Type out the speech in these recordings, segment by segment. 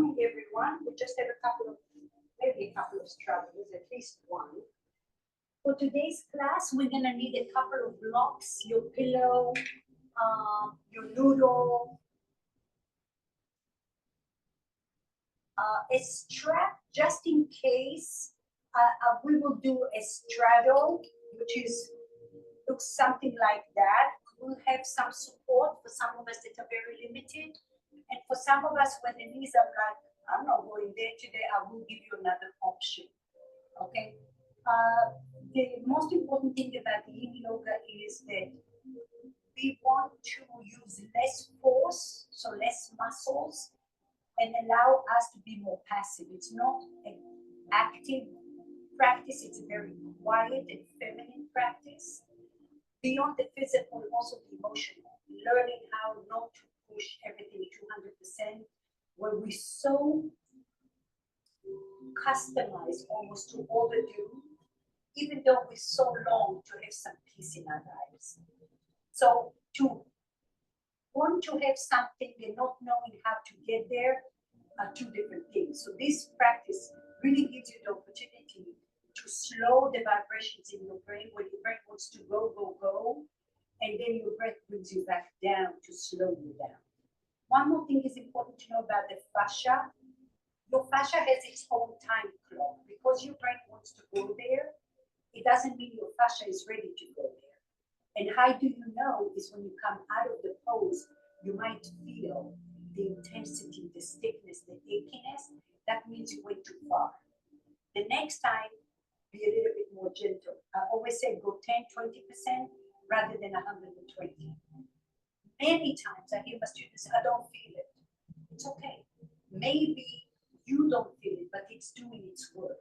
morning, everyone. We just have maybe a couple of stragglers, at least one. For today's class, we're gonna need a couple of blocks, your pillow, your noodle, a strap, just in case. We will do a straddle, which looks something like that. We'll have some support for some of us that are very limited. And for some of us, when the knees are like, I'm not going there today, I will give you another option. Okay? The most important thing about the yin yoga is that we want to use less force, so less muscles, and allow us to be more passive. It's not an active practice, it's a very quiet and feminine practice. Beyond the physical, also the emotional. Learning how not to push everything 200%, where we so customize almost to overdo, even though we so long to have some peace in our lives. So to want to have something and not knowing how to get there are two different things. So this practice really gives you the opportunity to slow the vibrations in your brain when your brain wants to go, go, go, and then your breath brings you back down to slow you down. One more thing is important to know about the fascia. Your fascia has its own time clock. Because your brain wants to go there, it doesn't mean your fascia is ready to go there. And how do you know is when you come out of the pose, you might feel the intensity, the stiffness, the achiness. That means you went too far. The next time, be a little bit more gentle. I always say go 10, 20% rather than 120. Many times I hear my students say, I don't feel it. It's okay. Maybe you don't feel it, but it's doing its work.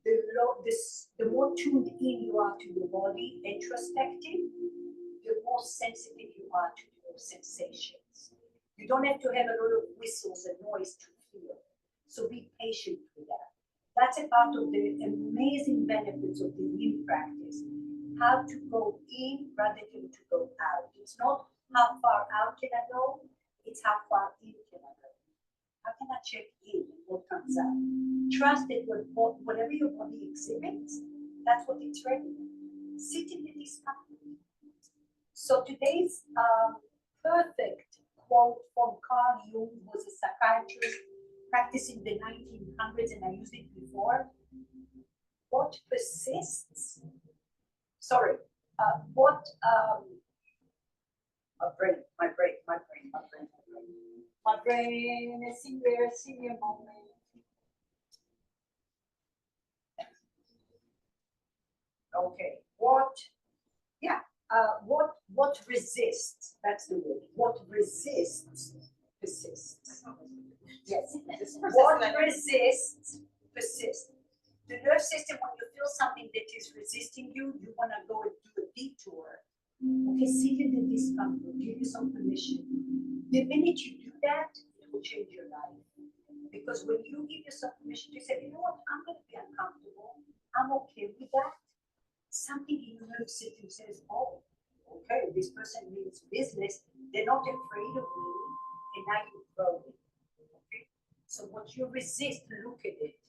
The more tuned in you are to your body, introspective, the more sensitive you are to your sensations. You don't have to have a lot of whistles and noise to feel. So be patient with that. That's a part of the amazing benefits of the yin practice. How to go in rather than to go out. It's not how far out can I go, it's how far in can I go. How can I check in what comes out? Trust that whatever your body exhibits, that's what it's ready. Sit in the discomfort. So today's perfect quote from Carl Jung, who was a psychiatrist practicing in the 1900s, and I used it before. What persists? Sorry, my brain, a senior moment. Okay, what resists? That's the word. What resists persists. Yes. What resists persists. The nervous system, when you feel something that is resisting you, you want to go and do a detour. Okay, sit in the discomfort, give you some permission. The minute you do that, it will change your life. Because when you give yourself permission to say, you know what, I'm going to be uncomfortable, I'm okay with that, something in your nervous system says, oh, okay, this person means business, they're not afraid of me, and now you're growing. Okay? So what you resist, look at it,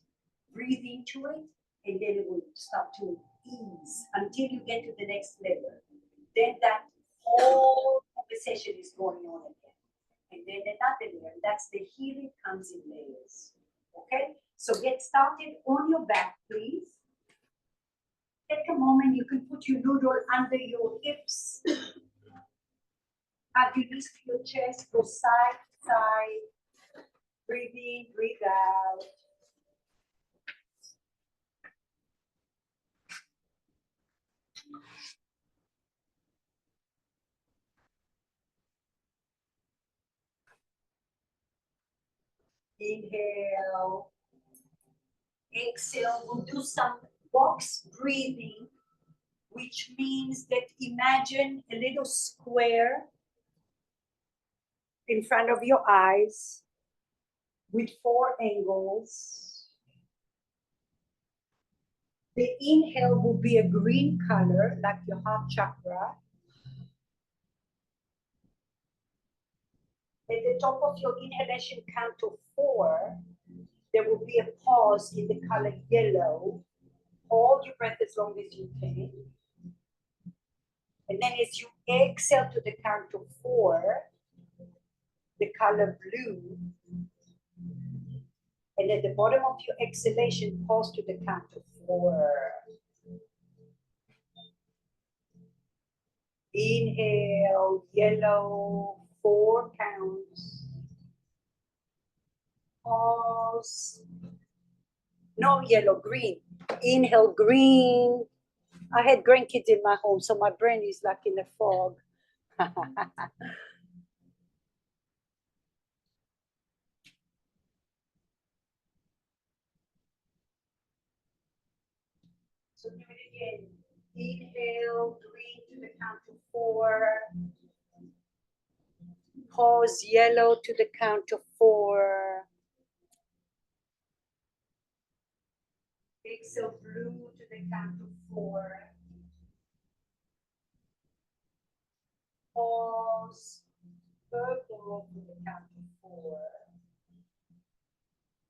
breathe into it, and then it will start to ease until you get to the next level. Then that whole conversation is going on again. And then another layer, that's the healing comes in layers. Okay? So get started on your back, please. Take a moment, you can put your noodle under your hips. Have your knees to your chest, go side to side. Breathe in, breathe out. Inhale. Exhale. We'll do some box breathing, which means that imagine a little square in front of your eyes with 4 angles. The inhale will be a green color, like your heart chakra. At the top of your inhalation, count of 4. 4, there will be a pause in the color yellow. Hold your breath as long as you can. And then as you exhale to the count of 4, the color blue. And at the bottom of your exhalation, pause to the count of 4. Inhale, yellow, 4 counts. Pause. No, yellow, green. Inhale, green. I had grandkids in my home, so my brain is like in a fog. So do it again. Inhale, green to the count of 4. Pause, yellow to the count of 4. Exhale, blue to the count of 4. Pause, purple to the count of 4.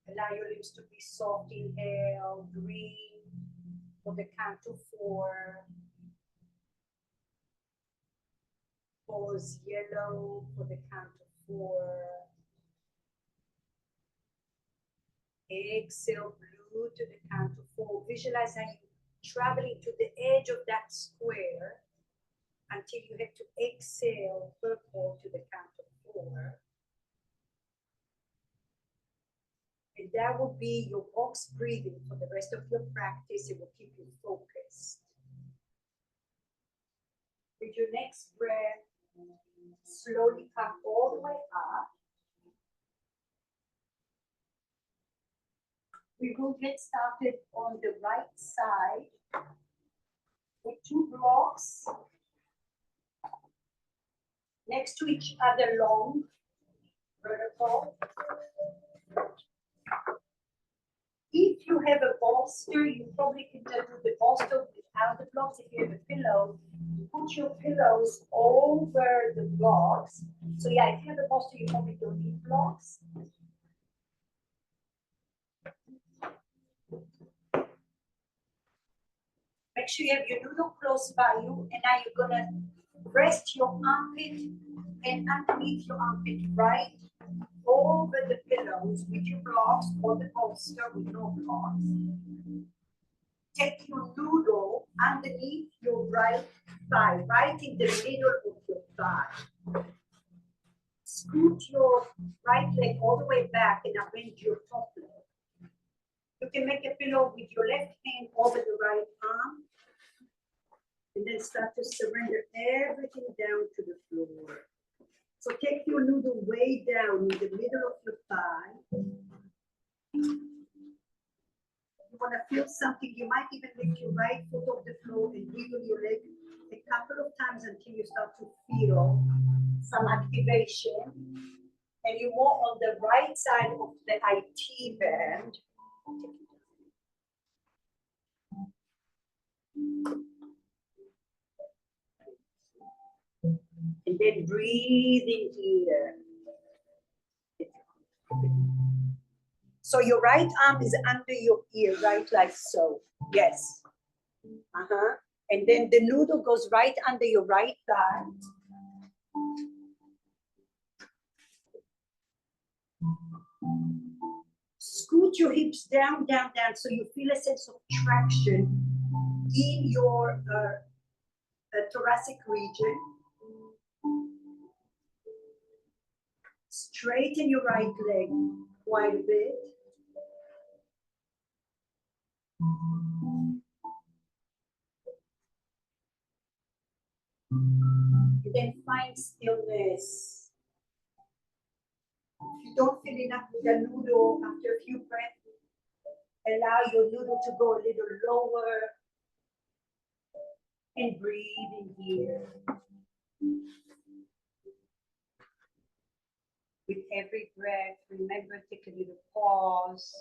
Allow your lips to be soft. Inhale, green for the count of 4. Pause, yellow for the count of 4. Exhale, blue to the count of 4. Visualize how you're traveling to the edge of that square until you have to exhale purple to the count of 4. And that will be your box breathing for the rest of your practice. It will keep you focused. With your next breath, slowly come all the way up. We will get started on the right side with 2 blocks next to each other, long, vertical. If you have a bolster, you probably can just do the bolster without the blocks. If you have a pillow, put your pillows over the blocks. So yeah, if you have a bolster, you probably don't need blocks. Make sure you have your noodle close by you, and now you're gonna rest your armpit and underneath your armpit, right over the pillows with your blocks or the bolster with no blocks. Take your noodle underneath your right thigh, right in the middle of your thigh. Scoot your right leg all the way back and arrange your top leg. You can make a pillow with your left hand over the right arm. And then start to surrender everything down to the floor. So take your noodle way down in the middle of your thigh. You want to feel something. You might even lift your right foot off the floor and wiggle your leg a couple of times until you start to feel some activation. And you're more on the right side of the IT band. And then breathe in here. So your right arm is under your ear, right, like so. Yes. And then the noodle goes right under your right thigh. Scoot your hips down, down, down, so you feel a sense of traction in your thoracic region. Straighten your right leg quite a bit. And then find stillness. If you don't feel enough with the noodle after a few breaths, allow your noodle to go a little lower and breathe in here. With every breath, remember, take a little pause.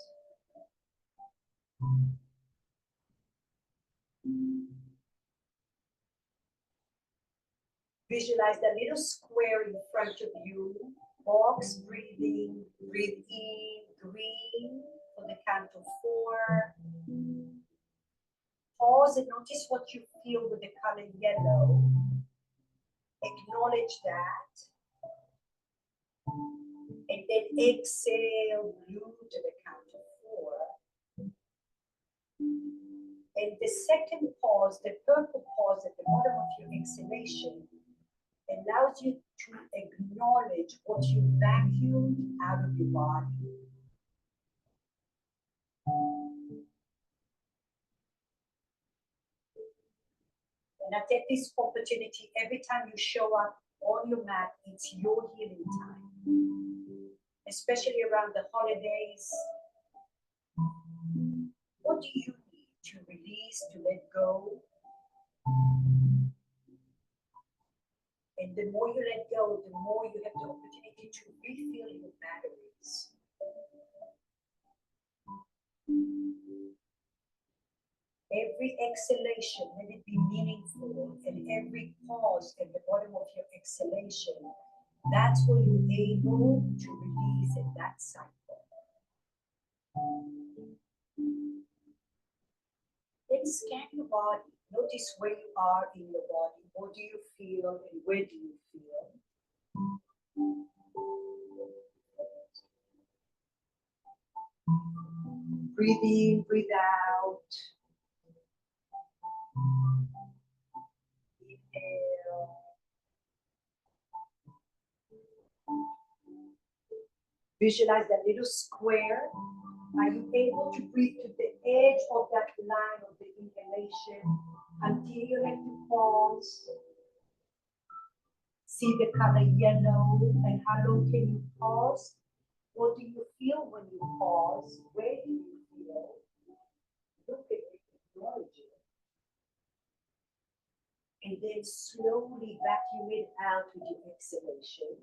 Visualize the little square in front of you. Box breathing, breathe in, of 4. Pause and notice what you feel with the color yellow. Acknowledge that. And then exhale blue to the count of 4. And the second pause, the purple pause at the bottom of your exhalation, allows you to acknowledge what you vacuumed out of your body. And I take this opportunity every time you show up on your mat, it's your healing time. Especially around the holidays. What do you need to release, to let go? And the more you let go, the more you have the opportunity to refill your batteries. Every exhalation, let it be meaningful, and every pause at the bottom of your exhalation, that's where you're able to release in that cycle. Then scan your body. Notice where you are in your body. What do you feel and where do you feel? Breathe in, breathe out. Inhale. Visualize that little square. Are you able to breathe to the edge of that line of the inhalation until you have to pause? See the color yellow, and how long can you pause? What do you feel when you pause? Where do you feel? Look at it, acknowledge it. And then slowly vacuum it out with your exhalation.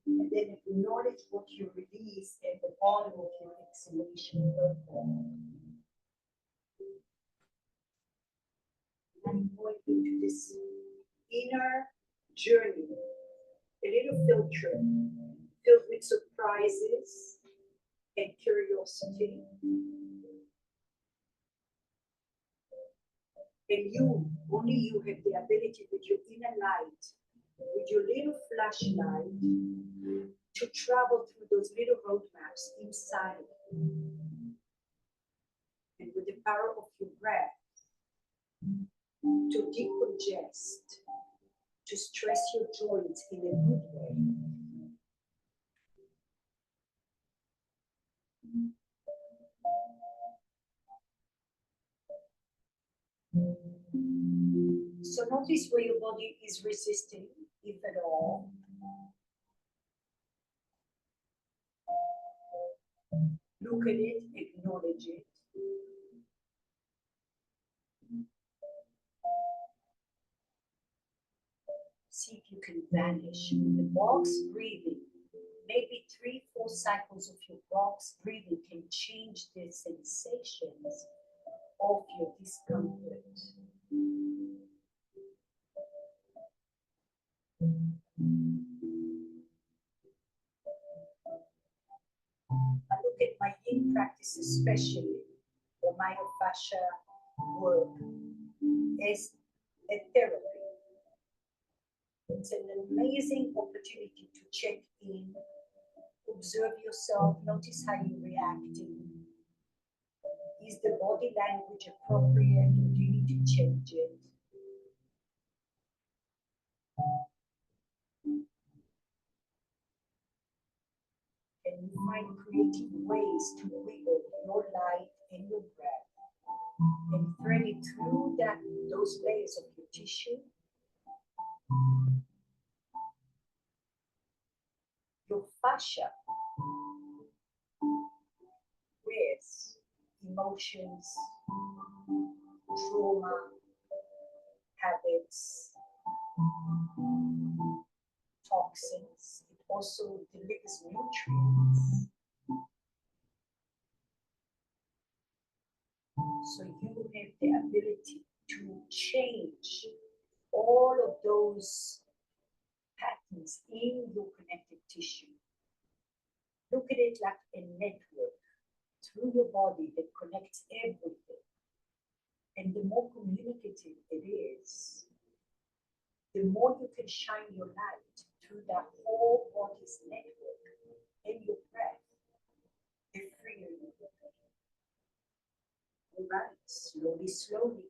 And then acknowledge what you release at the bottom of your exhalation. I'm going into this inner journey, a little filter filled with surprises and curiosity. And you, only you have the ability with your inner light, with your little flashlight, to travel through those little roadmaps inside. And with the power of your breath, to decongest, to stress your joints in a good way. So notice where your body is resisting, if at all. Look at it, acknowledge it. See if you can vanish with the box breathing. Maybe 3-4 cycles of your box breathing can change the sensations of your discomfort. I look at my yin practice, especially the myofascia work, as a therapy. It's an amazing opportunity to check in, observe yourself, notice how you're reacting. Is the body language appropriate, or do you need to change it? And you find creative ways to wiggle your light and your breath and thread it through those layers of your tissue. Your fascia with emotions, trauma, habits, toxins. It also delivers nutrients. So you have the ability to change all of those patterns in your connective tissue. it like a network through your body that connects everything. And the more communicative it is, the more you can shine your light through that whole body's network and your breath, the freer you will be. All right, slowly, slowly.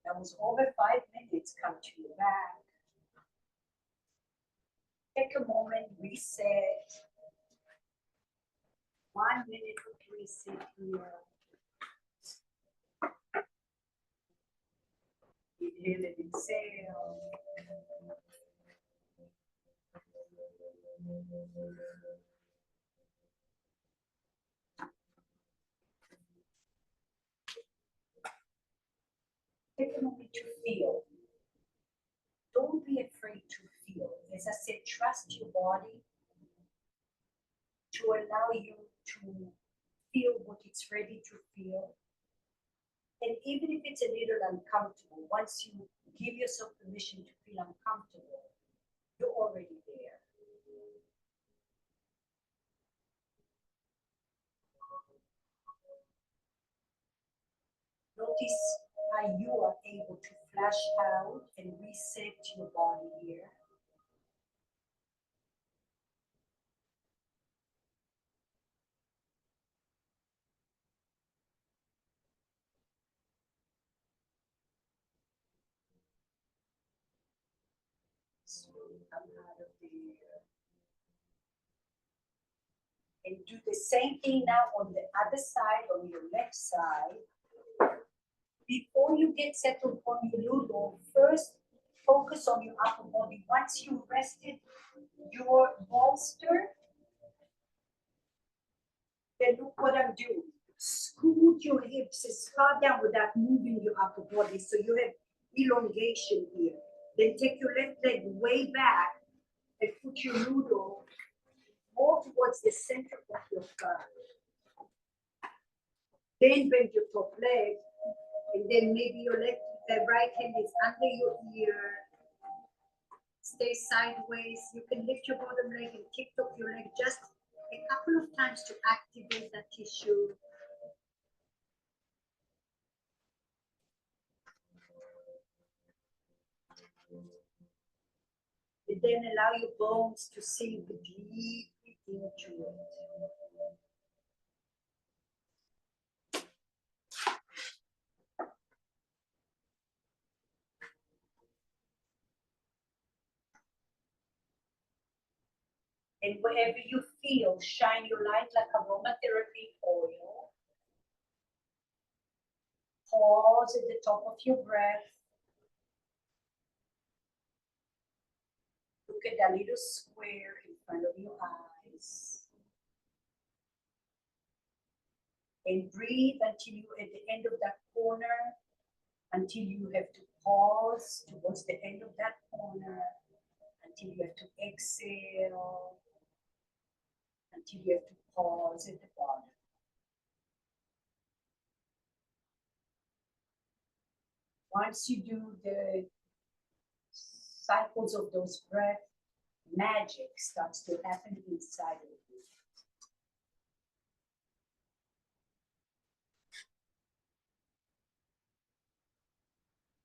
That was over 5 minutes. Come to your back. Take a moment, reset. 1 minute of reset here. Inhale and exhale. Take a moment to feel. Don't be afraid to feel. As I said, trust your body to allow you to feel what it's ready to feel. And even if it's a little uncomfortable, once you give yourself permission to feel uncomfortable, you're already there. Notice how you are able to flash out and reset your body here. Slowly come out of there. And do the same thing now on the other side, on your left side. Before you get settled on your noodle, first focus on your upper body. Once you rested your bolster, then look what I'm doing. Scoot your hips as far down without moving your upper body. So you have elongation here. Then take your left leg way back and put your noodle more towards the center of your thigh. Then bend your top leg, and then maybe your right hand is under your ear. Stay sideways. You can lift your bottom leg and tip up your leg just a couple of times to activate that tissue. And then allow your bones to sink deeply into it. And wherever you feel, shine your light like aromatherapy oil. Pause at the top of your breath. Look at that little square in front of your eyes. And breathe until you're at the end of that corner, until you have to pause towards the end of that corner, until you have to exhale, until you have to pause at the bottom. Once you do the cycles of those breaths, magic starts to happen inside of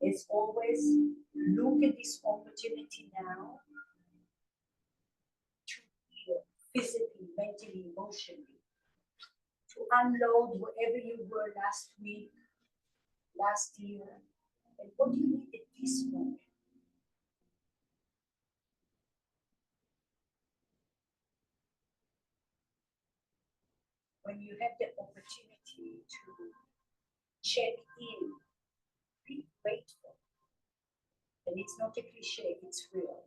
you. As always, look at this opportunity now to heal physically, mentally, emotionally, to unload wherever you were last week, last year, and what do you need at this moment. When you have the opportunity to check in, be grateful. And it's not a cliche, it's real.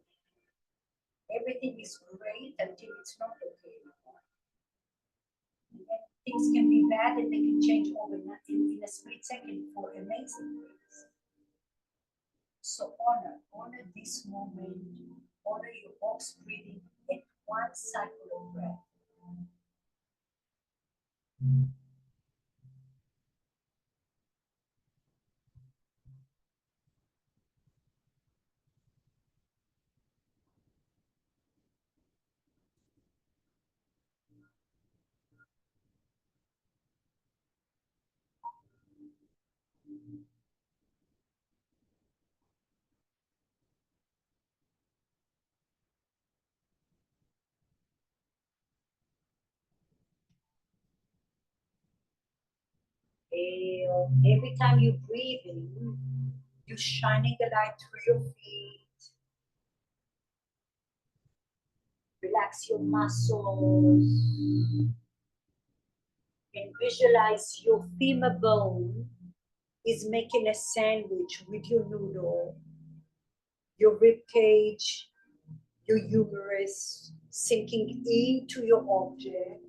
Everything is great until it's not okay anymore. Things can be bad and they can change overnight in a split second for amazing things. So honor this moment, honor your box breathing at one cycle of breath. Inhale. Every time you breathe in, you're shining the light through your feet. Relax your muscles. And visualize your femur bone is making a sandwich with your noodle, your rib cage, your uterus sinking into your object.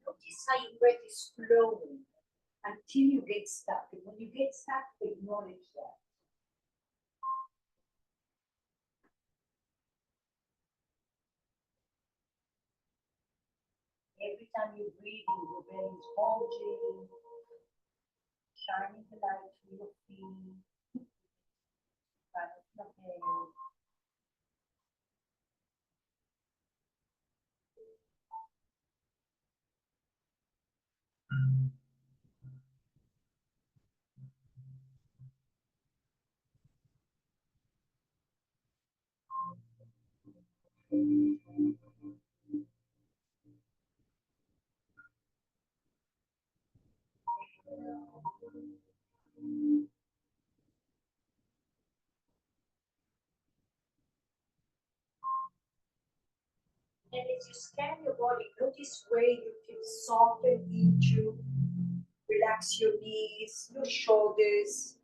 Notice how your breath is flowing until you get stuck. And when you get stuck, acknowledge that. Every time you breathe in, your belly is bulging, shining the light through your feet, front of your head. And as you scan your body, notice where you can soften into, relax your knees, your shoulders.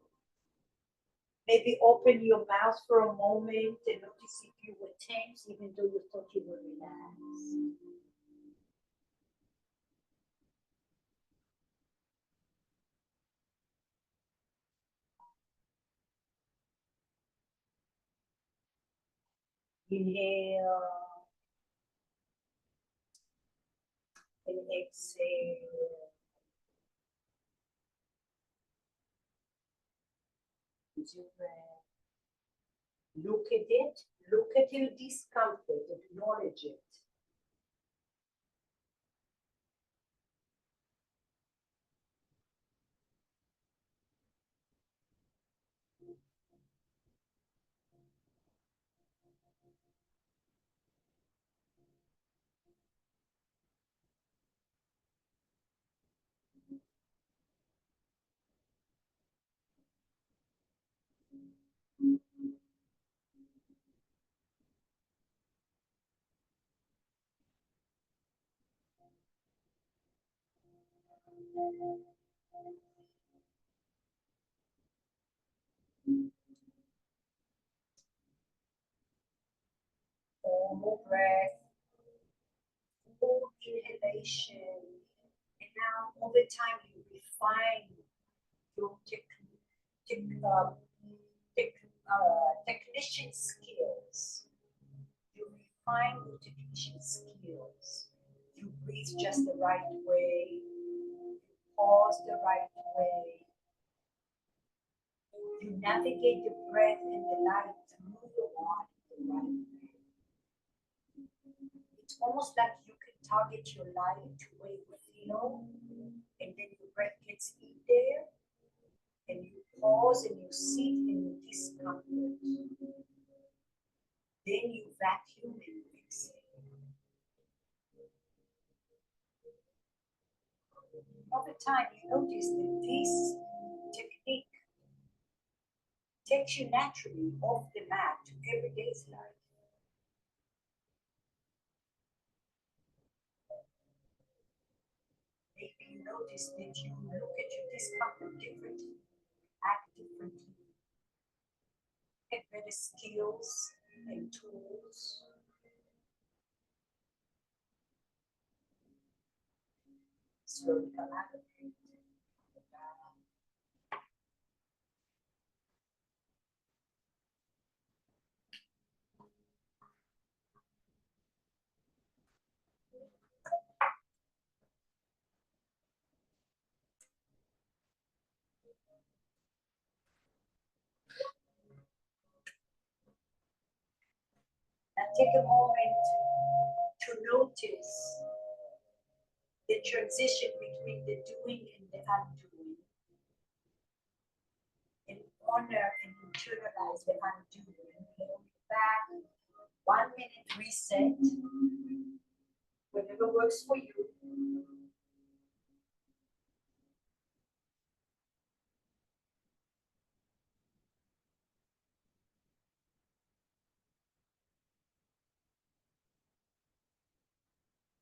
Maybe open your mouth for a moment and notice if you were tense, even though you thought you were relaxed. Inhale and exhale. Use your breath. Look at it. Look at your discomfort. Acknowledge it. One more breath. Full inhalation. And now, over time, you refine your technician skills. You refine your technician skills. You breathe just the right way. You pause the right way. You navigate the breath and the light through your body the right way. It's almost like you can target your light where you feel, and then your breath gets in there, and you pause and you sit in your discomfort. Then you vacuum and you exhale. Over time, you notice that this technique takes you naturally off the mat to everyday's life. Maybe you notice that you look at your discomfort differently, act differently, get better skills and tools. Slowly come out of it. Now take a moment to notice the transition between the doing and the undoing. And honor and internalize the undoing. Hold back, 1 minute reset. whatever works for you.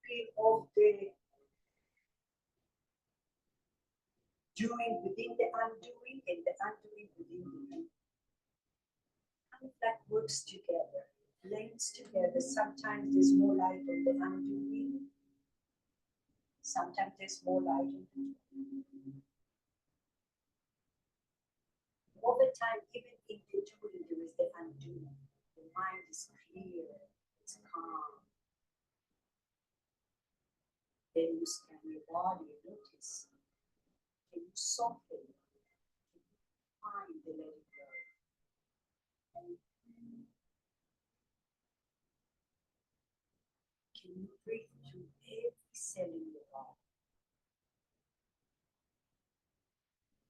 Feel of the doing within the undoing and the undoing within the doing. How that works together, blends together. Sometimes there's more light on the undoing. Sometimes there's more light on the doing. Over time, even in the doing, there is the undoing. The mind is clear, it's calm. Then you scan your body, notice. Can you soften? Can you find the let it go? And can you breathe through every cell in your body?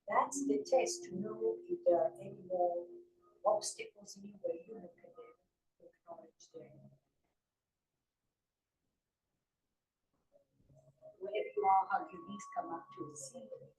That's the test to know if there are any more obstacles in your way. You look at them, acknowledge them. Wherever you are, how your knees come up to receive it.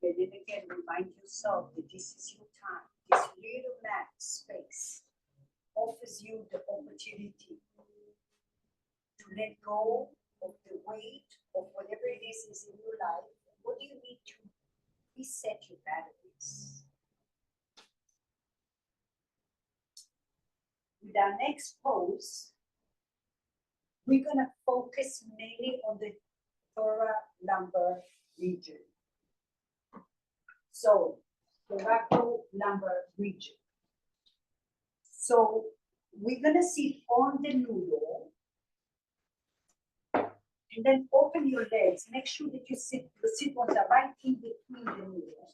And then again, remind yourself that this is your time. This little mat space offers you the opportunity to let go of the weight of whatever it is in your life. What do you need to reset your batteries? With our next pose, we're going to focus mainly on the thoracolumbar region. So, thoracolumbar region. So, we're going to sit on the noodle and then open your legs. Make sure that the sit bones are right in between the noodle.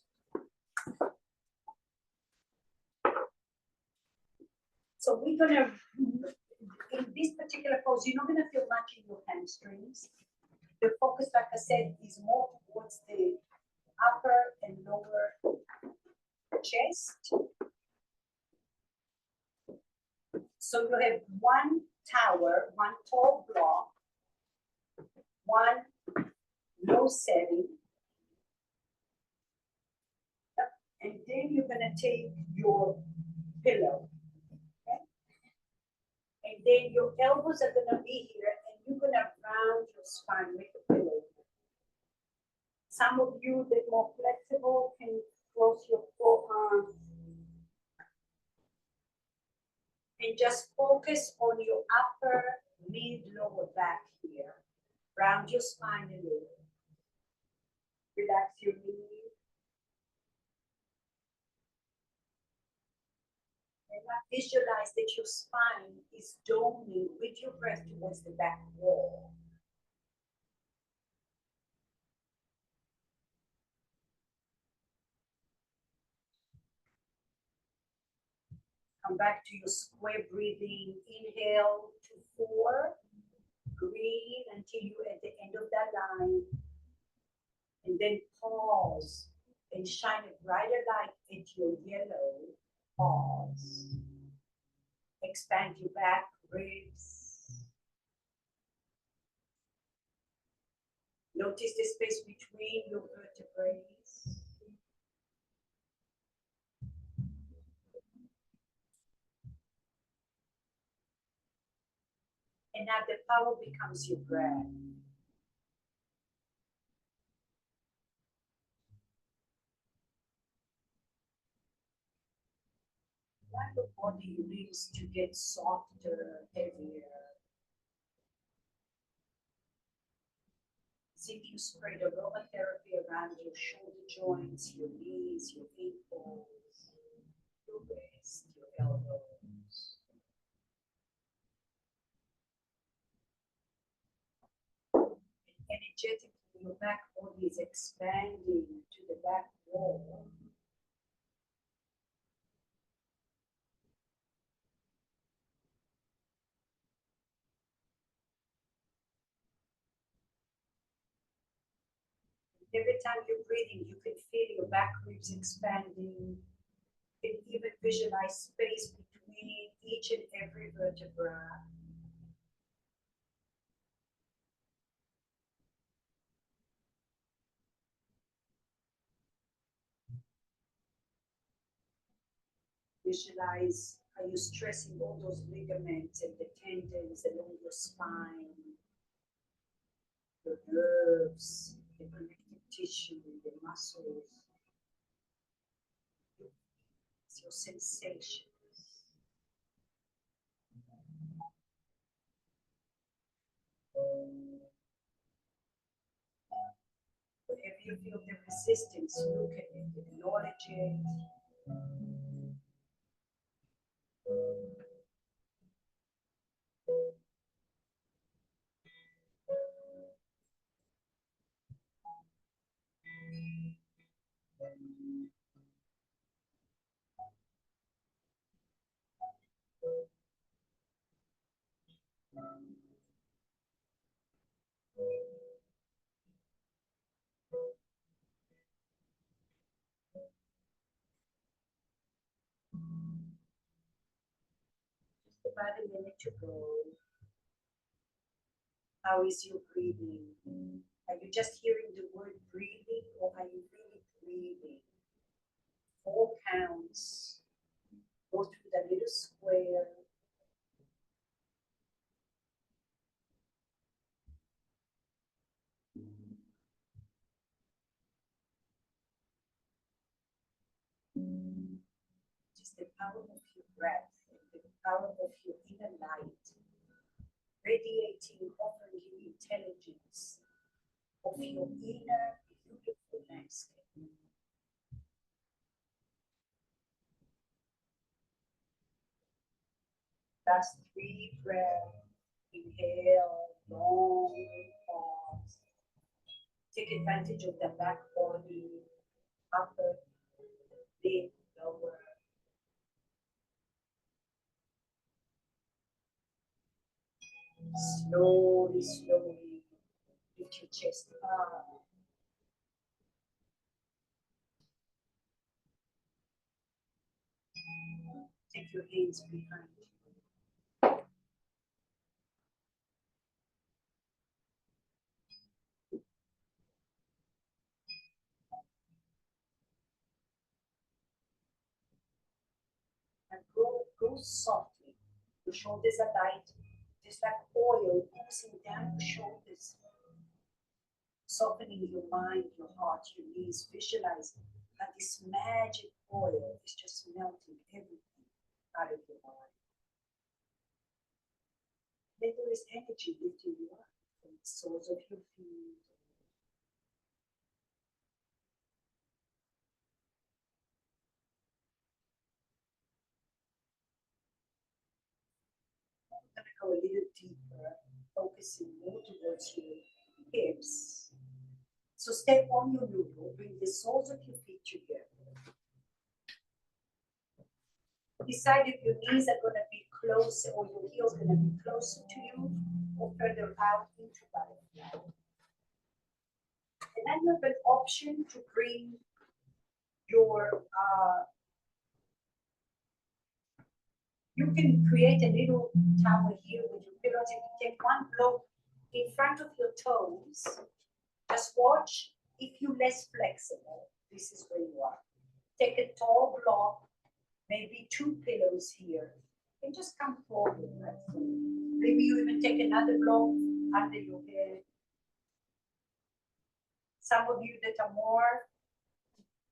So we're gonna, in this particular pose, you're not gonna feel much in your hamstrings. The focus, like I said, is more towards the upper and lower chest. So you have one tower, one tall block, one low setting. And then you're gonna take your pillow. And then your elbows are gonna be here, and you're gonna round your spine with the pillow. Some of you that are more flexible can close your forearms and just focus on your upper, mid, lower back here. Round your spine a little. Relax your knees. And now visualize that your spine is doming with your breath towards the back wall. Come back to your square breathing. Inhale to 4. Breathe until you're at the end of that line. And then pause and shine a brighter light into your yellow. Pause. Expand your back ribs. Notice the space between your vertebrae. And now the power becomes your breath. Let the body begins to get softer, heavier. See if you spread aromatherapy around your shoulder joints, your knees, your ankles, your wrist, your elbows. Energetically, your back body is expanding to the back wall. Every time you're breathing, you can feel your back ribs expanding. You can even visualize space between each and every vertebra. Visualize how you're stressing all those ligaments and the tendons along your spine, your nerves, the connective tissue, the muscles, your sensations. Whenever you feel the resistance, look at it, acknowledge it. Just about a minute to go. How is your breathing? Are you just hearing the word breathing, or are you really breathing? 4 counts. Go through the little square. Just the power of your breath, the power of your inner light, radiating, offering you intelligence of your inner beautiful landscape. Last 3 breaths. Inhale, long pause. Take advantage of the back body, upper, mid, lower. Slowly, slowly lift your chest up. Take your hands behind you. And go softly. Your shoulders are light, just like oil oozing down your shoulders. Softening your mind, your heart, your knees. Visualize that this magic oil is just melting everything out of your body. Then there is energy lifting you up from the soles of your feet. I'm going to go a little deeper, focusing more towards your hips. So stay on your noodle, bring the soles of your feet together. Decide if your knees are going to be closer or your heels going to be closer to you or further out into butterfly. And then you have an option to bring your, you can create a little tower here with your pillows. You can take one block in front of your toes. Just watch if you're less flexible. This is where you are. Take a tall block, maybe 2 pillows here, and just come forward. Right? Maybe you even take another block under your head. Some of you that are more,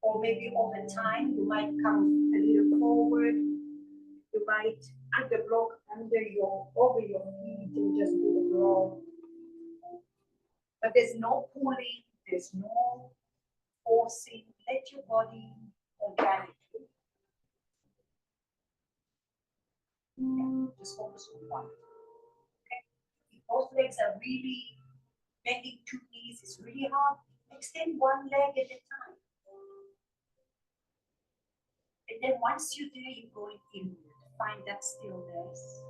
or maybe over time, you might come a little forward. You might put the block over your feet and just do the block. But there's no pulling, there's no forcing. Let your body organically. Just focus on one. Okay. If both legs are really bending 2 knees, it's really hard. Extend one leg at a time. And then once you're there, you're going inward. Find that stillness.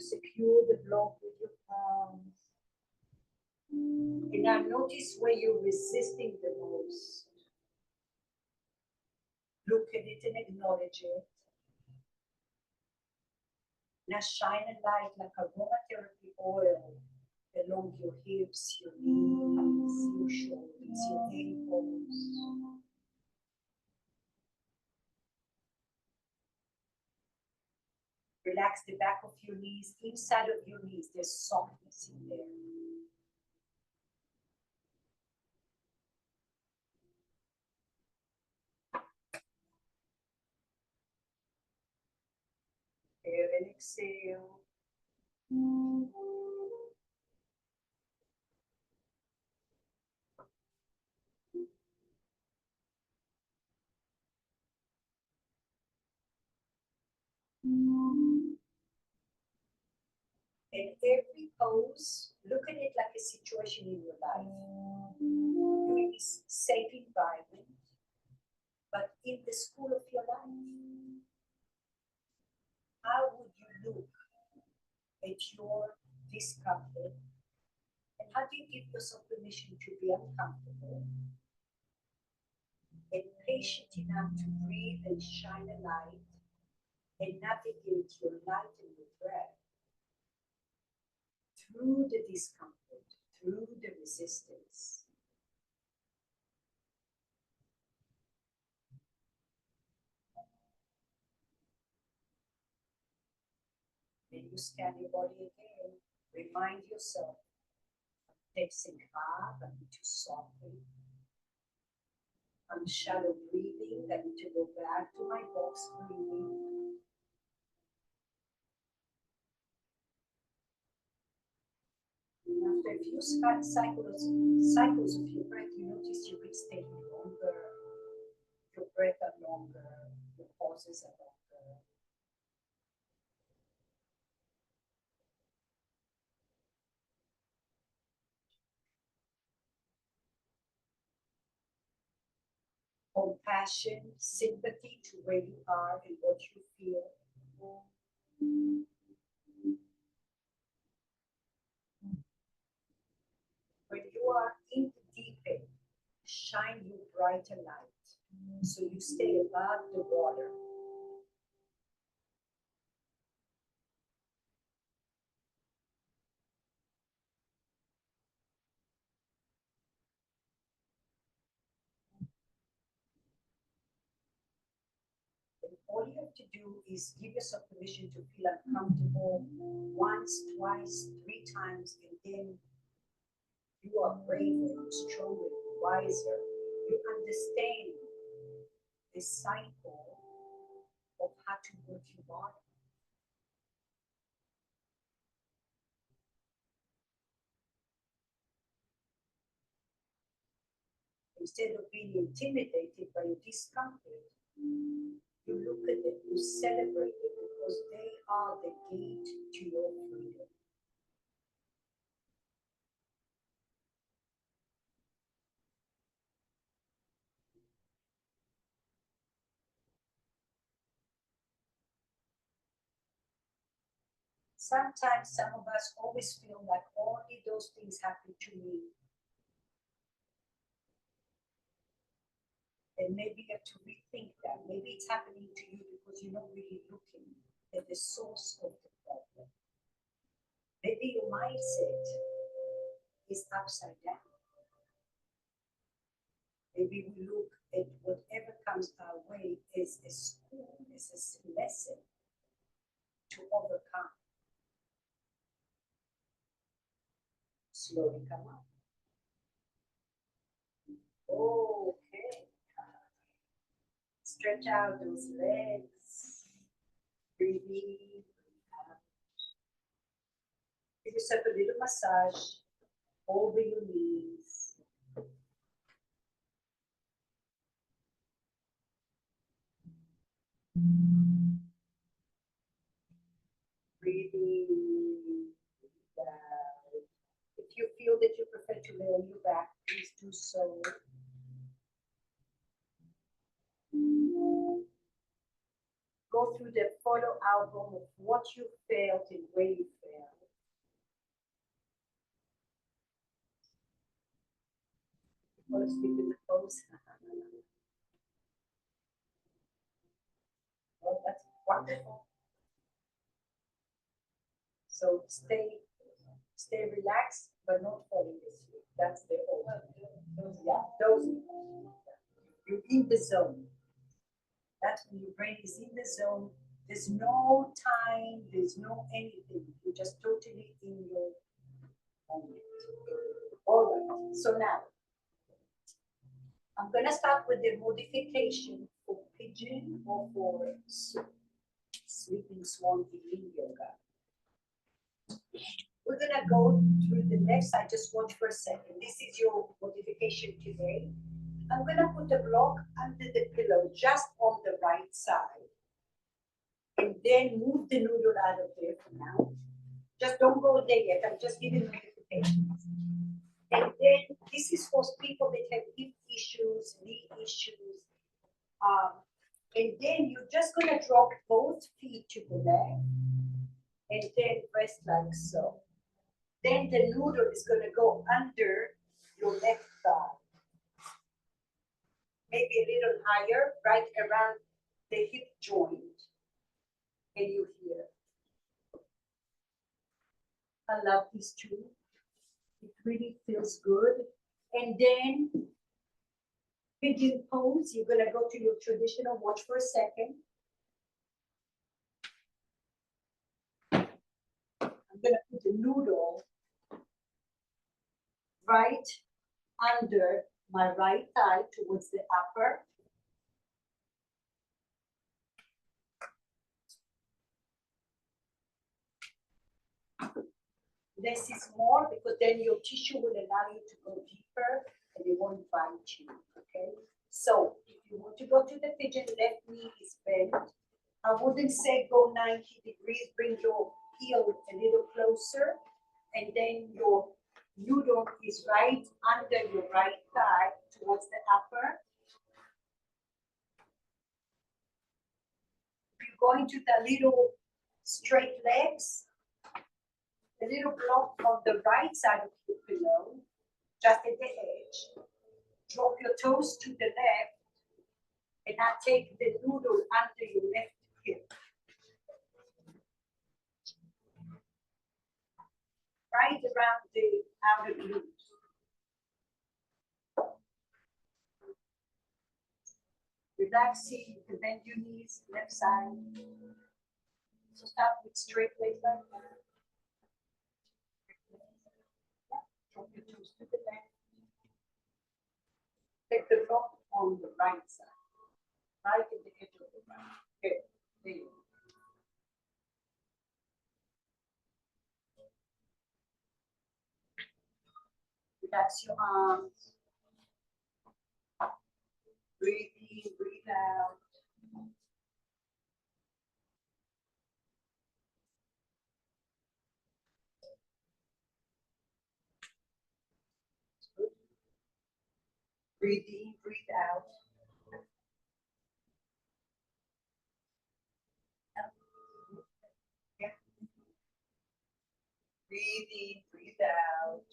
secure the block with your palms. And now notice where you're resisting the most. Look at it and acknowledge it. Now shine a light like aromatherapy oil along your hips, your knees, your shoulders, your ankles. Relax the back of your knees, inside of your knees, there's softness in there. Inhale and exhale. In every pose, look at it like a situation in your life. You're in this safe environment, but in the school of your life, how would you look at your discomfort? And how do you give yourself permission to be uncomfortable? And patient enough to breathe and shine a light and navigate your light and your breath through the discomfort, through the resistance. Then you scan your body again. Remind yourself, flexing up, I need to soften. I'm shallow breathing, I need to go back to my box breathing. And after a few cycles of your breath, you notice your breath staying longer, your breath are longer, your pauses are longer. Compassion, sympathy to where you are and what you feel. When you are in the deep end, shine your brighter light so you stay above the water. And all you have to do is give yourself permission to feel uncomfortable once, twice, 3 times, and then you are braver, you're stronger, you're wiser. You understand the cycle of how to work your body. Instead of being intimidated by your discomfort, you look at them, you celebrate them because they are the gate to your freedom. Sometimes some of us always feel like only those things happen to me. And maybe you have to rethink that. Maybe it's happening to you because you're not really looking at the source of the problem. Maybe your mindset is upside down. Maybe we look at whatever comes our way as a school, as a lesson to overcome. Slowly come up. Okay. Stretch out those legs. Breathe in. Give yourself a little massage over your knees. Breathe in. Breathe out. If you feel that you prefer to lay on your back, please do so. go through the photo album of what you felt and where you felt. Fall asleep in the pose. Well, that's wonderful. So stay relaxed, but not falling asleep. That's the whole. Those. You're in the zone. That's when your brain is in the zone. There's no time, there's no anything. You're just totally in your moment. All right. So now, I'm gonna start with the modification for pigeon or for sleeping swan in YinYoga. We're gonna go through the left side. Just watch for a second. This is your modification today. I'm gonna put a block under the pillow just on the right side. And then move the noodle out of there for now. Just don't go there yet. I'm just giving notifications. And then this is for people that have hip issues, knee issues. And then you're just gonna drop both feet to the left and then rest like so. Then the noodle is gonna go under your left thigh. Maybe a little higher, right around the hip joint. And you hear. I love these two. It really feels good. And then pigeon pose, you're gonna go to your traditional, watch for a second. I'm gonna put the noodle right under my right thigh towards the upper. Less is more because then your tissue will allow you to go deeper and it won't bite you, okay? So if you want to go to the pigeon, left knee is bent. I wouldn't say go 90 degrees, bring your heel a little closer, and then your noodle is right under your right thigh towards the upper. If you go into the little straight legs, a little block on the right side of the pillow, just at the edge. Drop your toes to the left, and now take the noodle under your left hip. Right around the outer glute. Relaxing, you can bend your knees, left side. So start with straight legs like that. Drop your toes to the left. Take the block on the right side. Right at the edge of the right. Good. There you go. Relax your arms. Breathe in, breathe out. Breathe in, breathe out. Yeah. Breathe in, breathe out.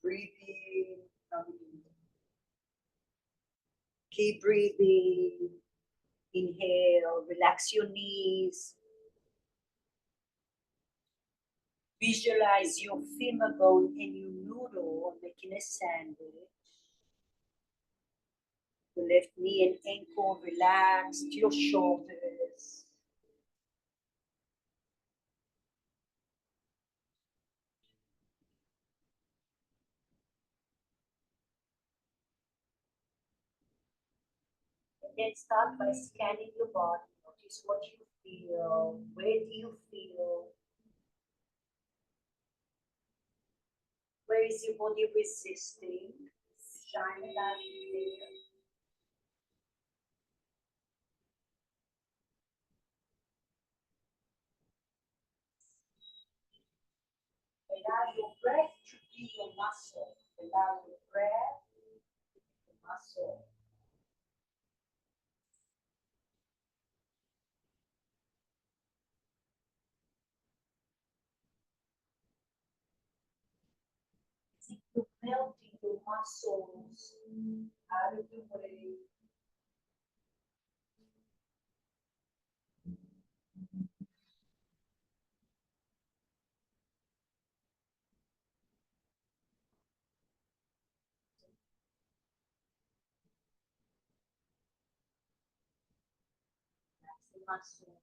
Breathing. Keep breathing. Inhale, relax your knees. Visualize your femur bone and your noodle making a sandwich. The left knee and ankle relaxed, your shoulders. And then start by scanning your body. Notice what you feel. Where do you feel? Where is your body resisting? Shine it out there. Allow your breath to be your muscle. Allow your breath to be your muscle. As if you're melting your muscles out of the way. That's the muscle.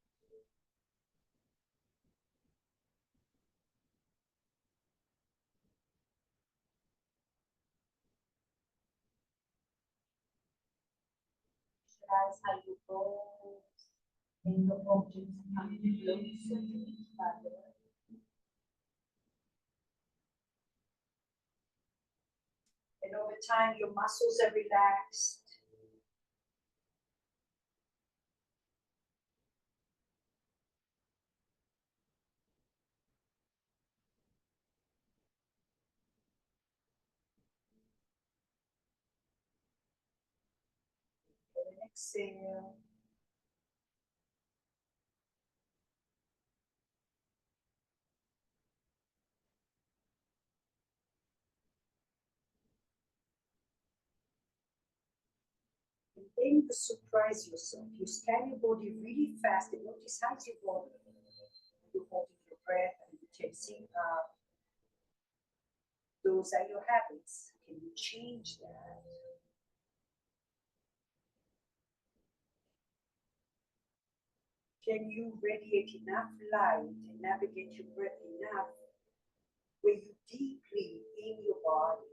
Visualize how you roll and your objects come closer to each other. And over time, your muscles are relaxed. And exhale. And then you surprise yourself. You scan your body really fast and notice how you hold. You're holding your breath and you're chasing up. Those are your habits. Can you change that? Can you radiate enough light and navigate your breath enough where you deeply in your body?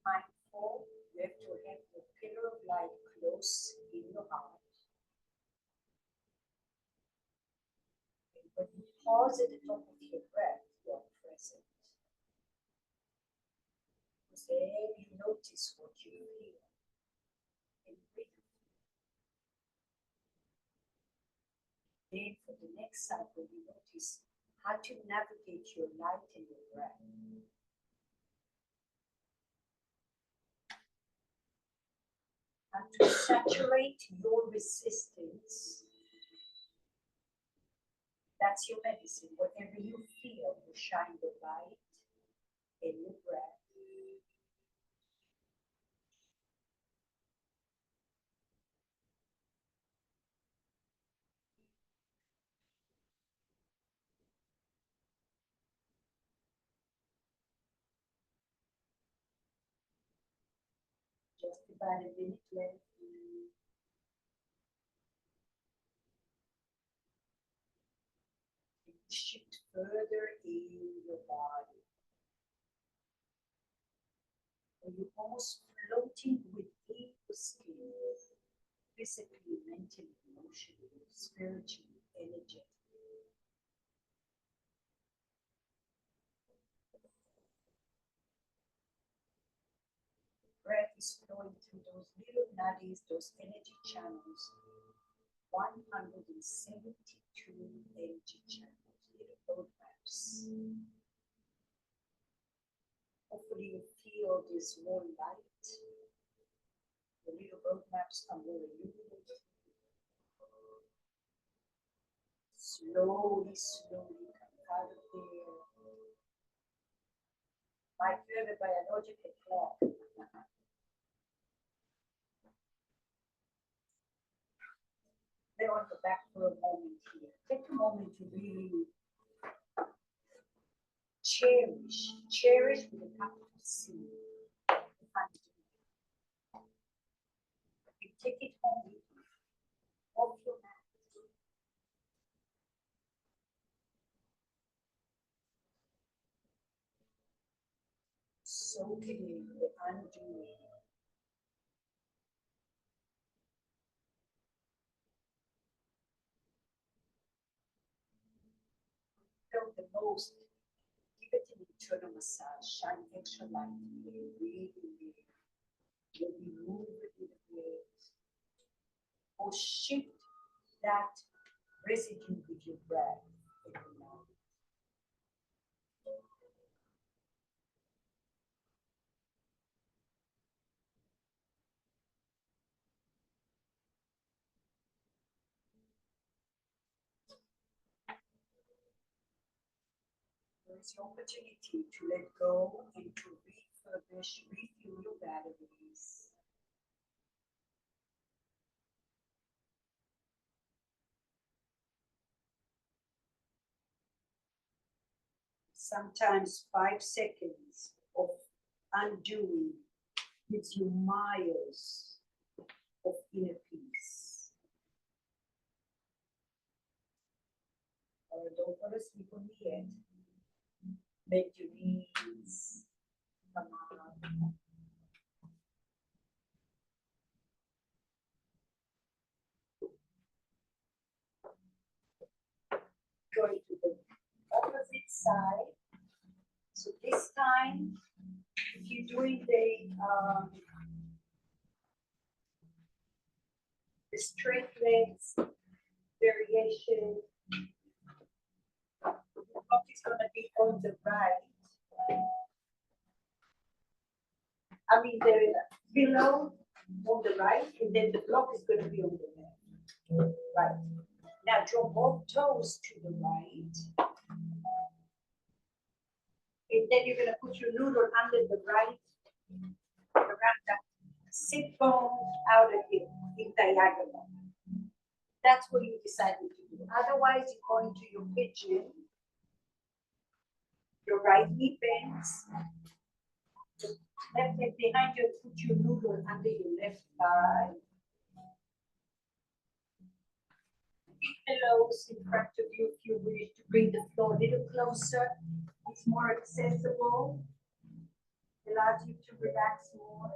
Mindful, you have to have the pillar of light close in your heart. And when you pause at the top of your breath, you are present. Because then you notice what you feel and breathe. Then for the next cycle, you notice how to navigate your light and your breath. And to saturate your resistance. That's your medicine. Whatever you feel, you shine the light in your breath. Just about a minute left. Shift further in your body. And you're almost floating within the skin, physically, mentally, emotionally, spiritually, energetically. The breath is flowing through those little nadis, those energy channels. 172 energy channels, little roadmaps. Hopefully you feel this warm light. The little roadmaps are more illuminated. Slowly, slowly come out of there. Like you have a biological clock. Lay on your back for a moment here. Take a moment to really cherish with a capital C, the soaking in the undoing. Feel the most. Give it an internal massage. Shine extra light here. Really, really. Maybe move it a little bit. Or shift that residue with your breath every night. There's the opportunity to let go and to refurbish, refuel your batteries. Sometimes 5 seconds of undoing gives you miles of inner peace. Don't fall asleep on me yet. Bend your knees. Come on. Going to the opposite side. So this time, if you're doing the straight legs variation, the block is going to be on the right. I mean, the below on the right, and then the block is going to be on the left. Right. Now draw both toes to the right. And then you're going to put your noodle under the right, around that sit bone out of it in diagonal. That's what you decided to do. Otherwise, you go into your pigeon. Your right knee bends. Left leg behind you, put your noodle under your left thigh. Keep the pillows in front of you if you wish to bring the floor a little closer. It's more accessible. Allows you to relax more.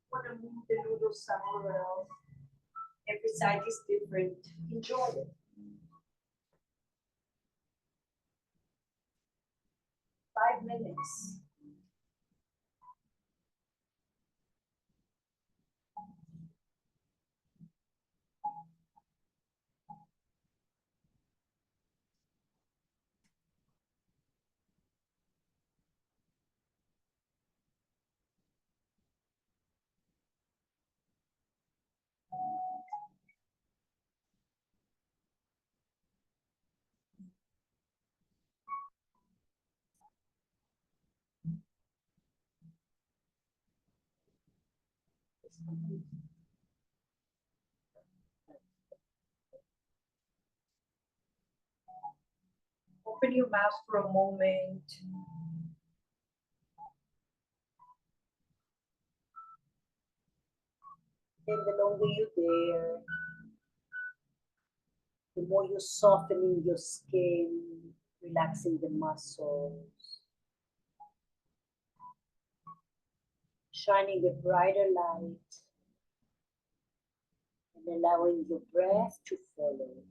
Want to move the noodle somewhere else. Every side is different. Enjoy it. Five minutes. Open your mouth for a moment. Then the longer you're there, the more you're softening your skin, relaxing the muscles, shining a brighter light, and allowing your breath to follow.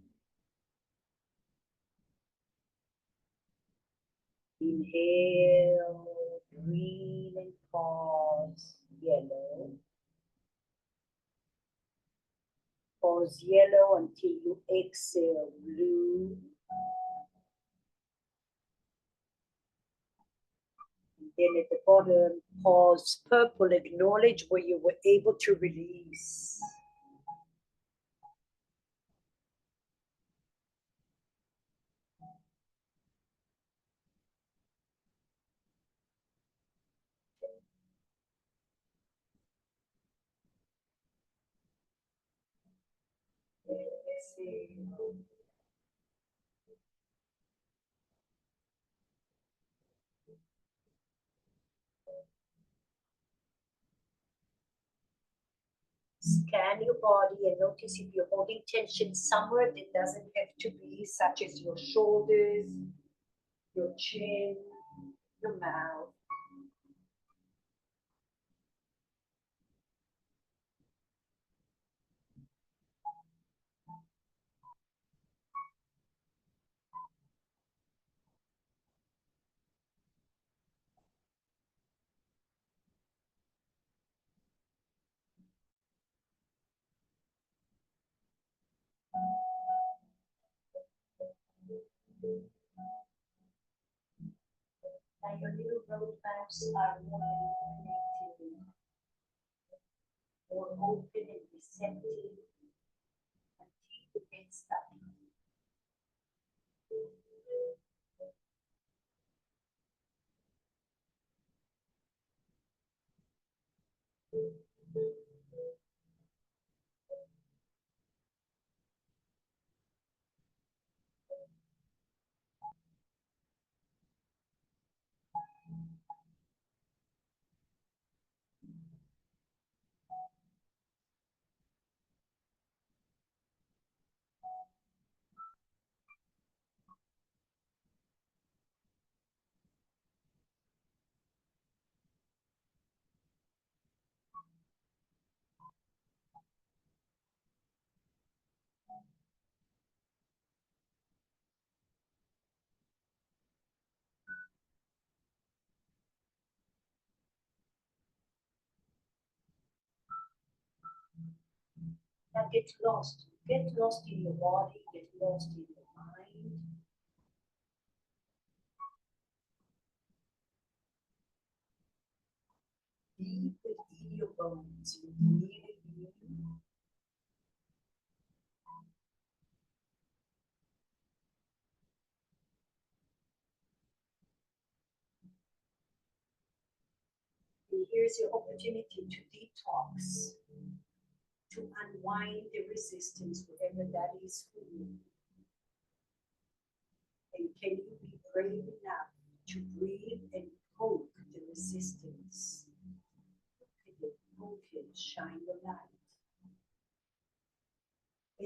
Inhale, breathe and pause, yellow. Pause yellow until you exhale blue. And then at the bottom, pause purple, acknowledge where you were able to release. Exhale. Scan your body and notice if you're holding tension somewhere that doesn't have to be. cavities such as your shoulders, your chin, your mouth. Now your little road maps are more illuminated, more open and receptive until you get stuck. Now get lost. Get lost in your body, get lost in your mind. Deep within your bones, you really being. And here's your opportunity to detox, to unwind the resistance, whatever that is for you. And can you be brave enough to breathe and poke the resistance? Poke it, shine the light.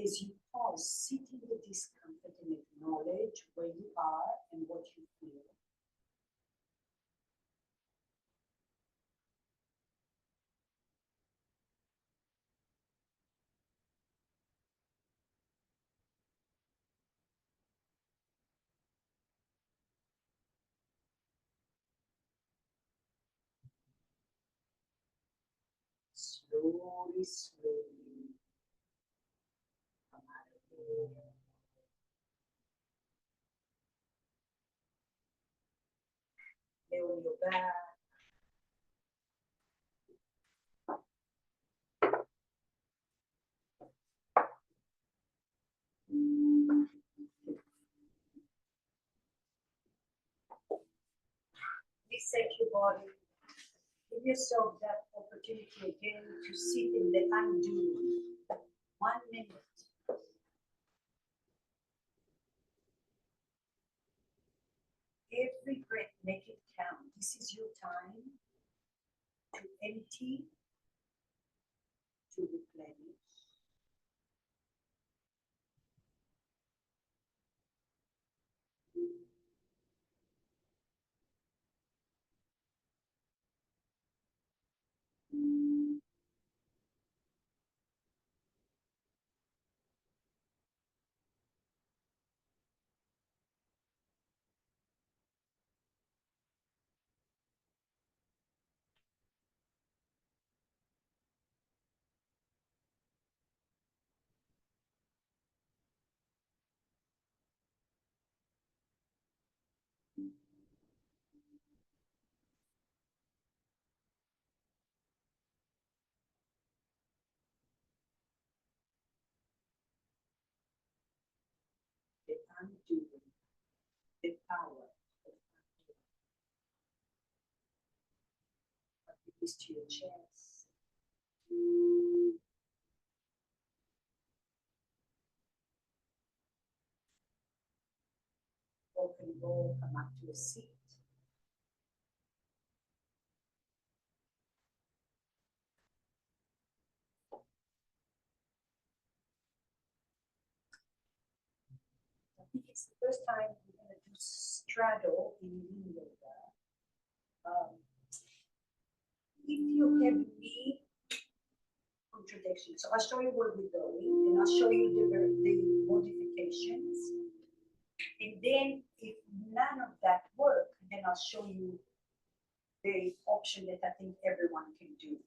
As you pause, sit in the discomfort and acknowledge where you are and what you feel. Slowly, slowly come out of there. Lay on your back. Reset your body. Give yourself that opportunity again to sit in the undo. 1 minute. Every breath, make it count. This is your time to empty, to replenish. The undoing, the power of undoing. Release to your chest. Open roll, come up to a seat. think it's the first time we're going to do straddle in YinYoga. If you have knee contradiction, so I'll show you where we're going, and I'll show you the modifications. And then if none of that work, then I'll show you the option that I think everyone can do.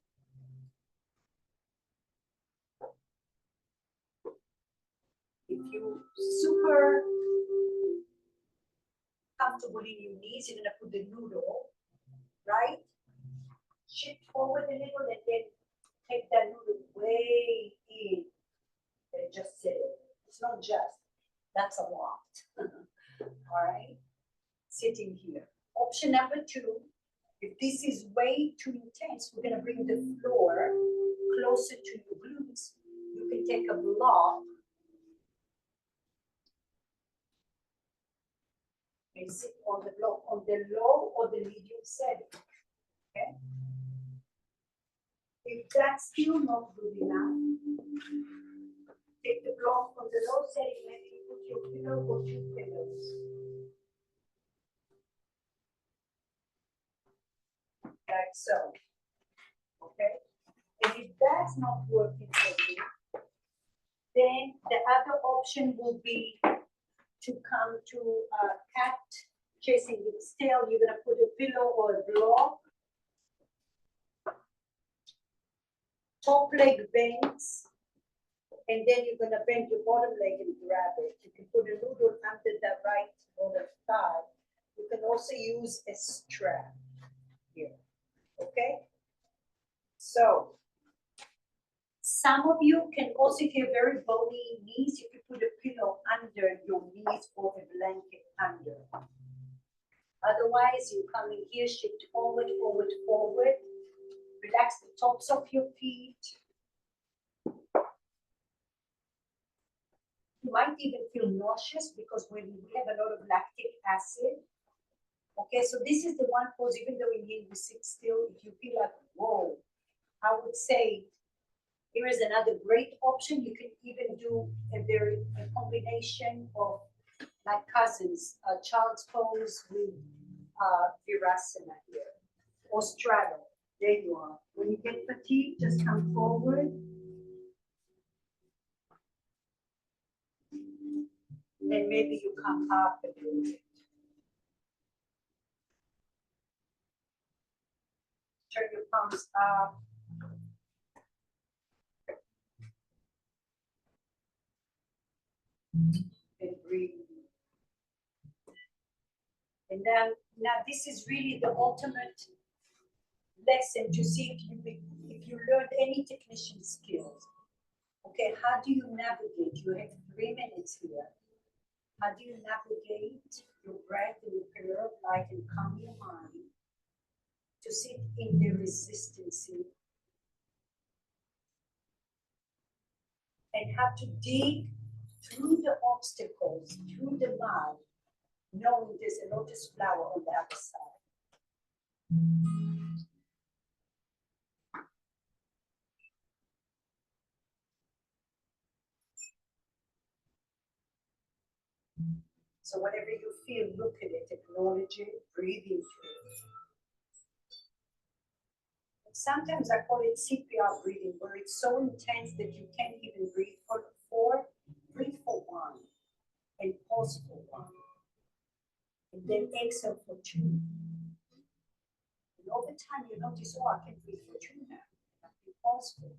If you're super comfortable in your knees, you're gonna put the noodle, right? Shift forward a little and then take that noodle way in and just sit it. It's not just, that's a lot. All right, sitting here. Option number two, if this is way too intense, we're gonna bring the floor closer to your glutes. You can take a block and sit on the block on the low or the medium setting. Okay. If that's still not good enough, take the block on the low setting, maybe put your pillow or two pillows. Like so. Okay. And if that's not working for you, then the other option will be to come to a cat chasing its tail. You're gonna put a pillow or a block. Top leg bends, and then you're gonna bend your bottom leg and grab it. You can put a noodle under the right or the thigh. You can also use a strap here, okay? So, some of you can also, if you're very bony knees, you can put a pillow under your knees or a blanket under. Otherwise, you come in here, shift forward, forward, forward. Relax the tops of your feet. You might even feel nauseous because when we have a lot of lactic acid. Okay, so this is the one pose, even though in here you sit still, if you feel like, whoa, I would say, here is another great option. You can even do a combination of like cousins, child's pose with Virasana here, or straddle. There you are. When you get fatigued, just come forward. And maybe you come up a little bit. Turn your palms up. And breathe. And then now this is really the ultimate lesson to see if you learned any technician skills. Okay, how do you navigate? You have 3 minutes here. How do you navigate your breath and your prayer of light and calm your mind to sit in the resistance and how to dig through the obstacles, through the mud, knowing there's a lotus flower on the other side. So whatever you feel, look at it, acknowledge it, breathe into it. And sometimes I call it CPR breathing, where it's so intense that you can't even breathe for 4, breathe for 1, and pause for 1. And then exhale for 2. And over time, you notice, oh, I can breathe for 2 now. I can pause for 2.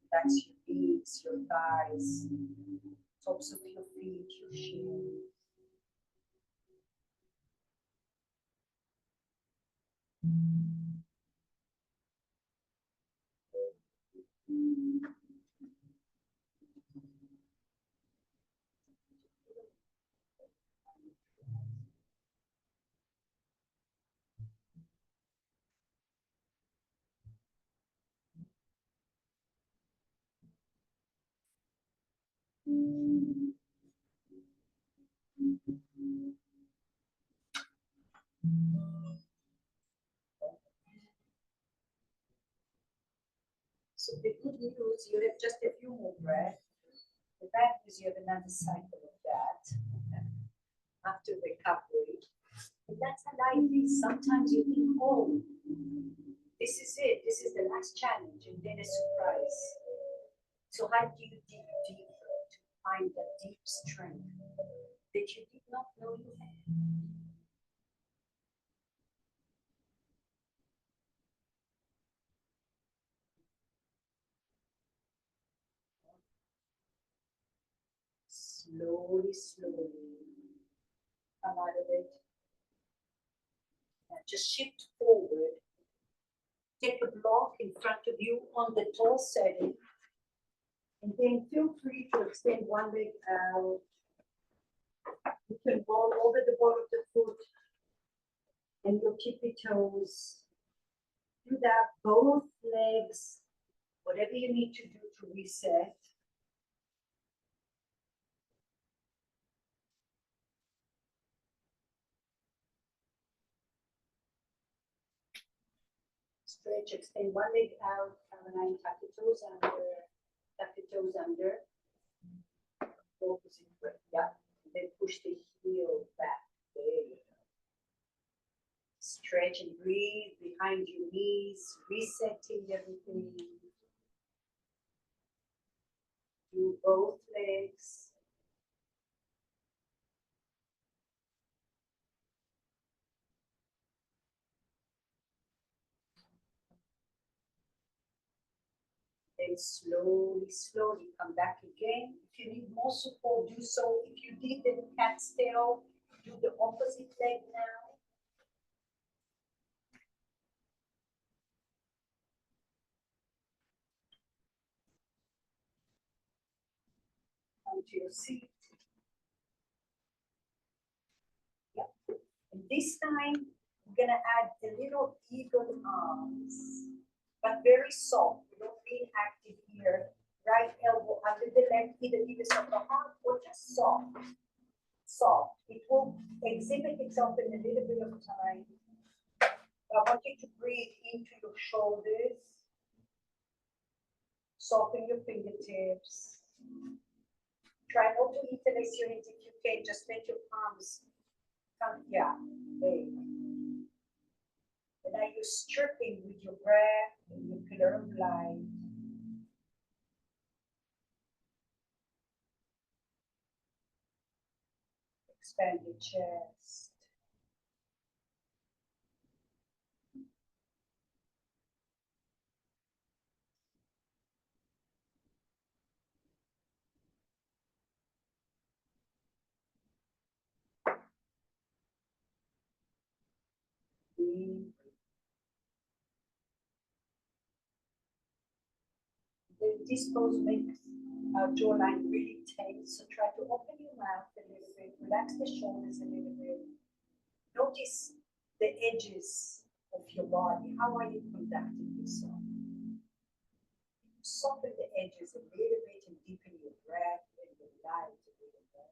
That's your knees, your thighs, tops of your feet, your shins. So the good news, you have just a few more breaths. The bad news, you have another cycle of that after recovery. And that's how life is. Sometimes you think, oh, this is it. This is the last challenge, and then a surprise. So how do you dig deeper to find that deep strength that you did not know you had? Slowly, slowly come out of it. And just shift forward. Take a block in front of you on the tall setting. And then feel free to extend one leg out. You can roll over the ball of the foot and your tippy toes. Do that, both legs, whatever you need to do to reset. Stretch, extend one leg out, have a 9, tuck the toes under, tuck the toes under. Focus in breath, yeah. And then push the heel back. There you go. Stretch and breathe behind your knees, resetting everything. Do both legs. Then slowly, slowly come back again. If you need more support, do so. If you did the cat's tail, do the opposite leg now. Come to your seat. Yeah. And this time, we're gonna add a little eagle arms, but very soft. We don't feel active here. Right elbow under the left, either give yourself a hug or just soft. Soft. It will exhibit itself in a little bit of time. I want you to breathe into your shoulders. Soften your fingertips. Try not to interlace your hands if you can. Just let your palms come. Yeah, there you go. And now you're stripping with your breath and your pillar of light. Expand your chest. Breathe. This pose makes our jawline really tense. So try to open your mouth a little bit, relax the shoulders a little bit. Notice the edges of your body. How are you conducting yourself? Soften the edges a little bit and deepen your breath and your light a little more.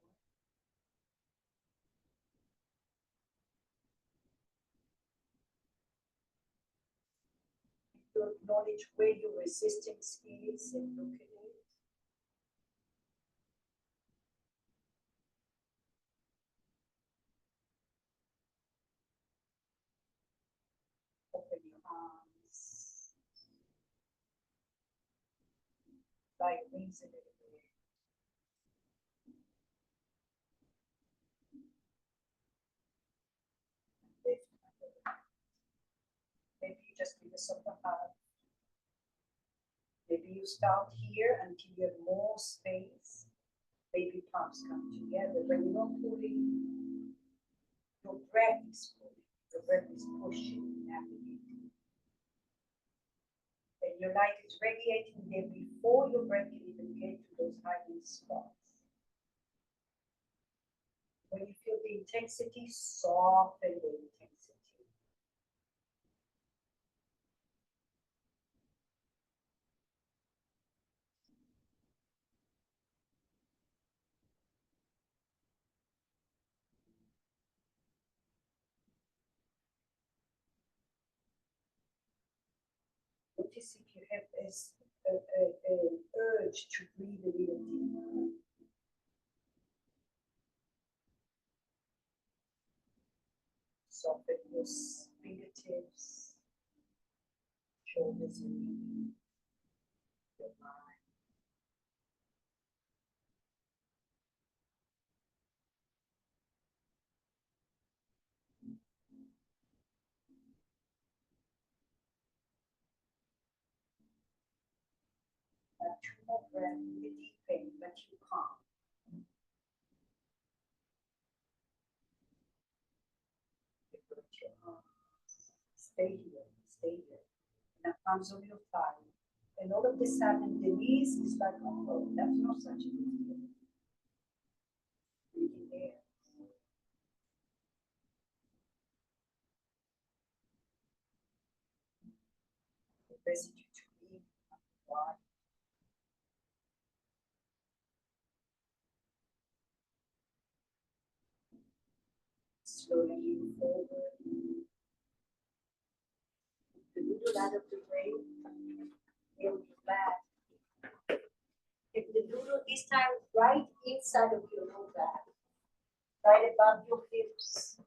To acknowledge where your resistance is and look at it. Open your arms. Fly your wings a little bit. Lift. Maybe you just give yourself a hug. Maybe you start here until you have more space. Baby palms come together. When you're not pulling, your breath is pulling. Your breath is pushing, navigating. And your light is radiating there before your breath can even get to those hiding spots. When you feel the intensity, soften the intensity. Notice if you have this an urge to breathe a little deeper. Soften your fingertips, shoulders, and your mind. Now, 2 more breaths, you deepen, but you calm. You put your arms. Stay here, stay here. Now, palms on your thigh. And all of a sudden, the knees is like, oh, that's not such a big deal. Breathing air. The residue to breathe. Wide. Slowly move forward. The noodle out of the way. You'll be back. If the noodle this time right inside of your low back, right above your hips.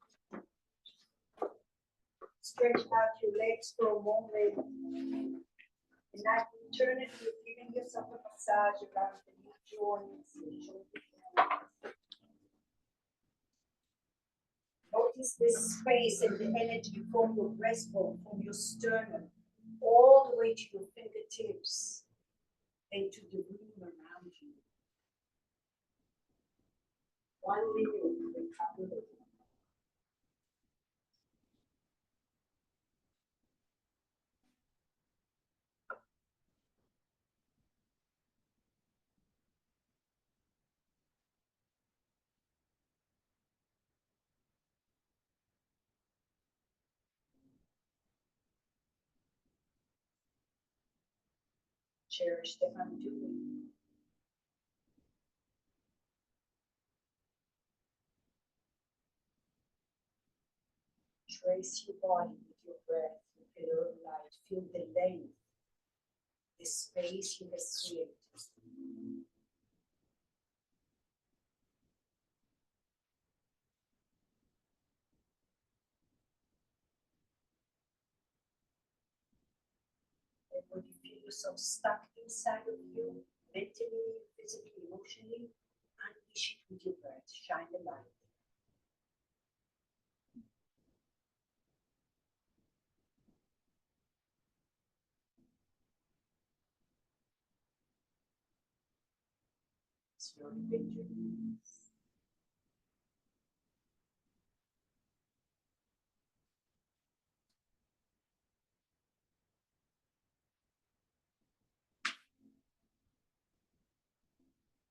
Stretch out your legs for a moment. And now turn it, you're giving yourself a massage around the knee joints, the shoulder joints. Notice this space and the energy from your breastbone, from your sternum, all the way to your fingertips and to the room around you. 1 minute, recover. Cherish the undoing. Trace your body with your breath, with your light. Feel the length, the space you have created. And when you feel yourself stuck inside of you, mentally, physically, emotionally, unleash it with your breath. Shine the light. Slowly bend your knees.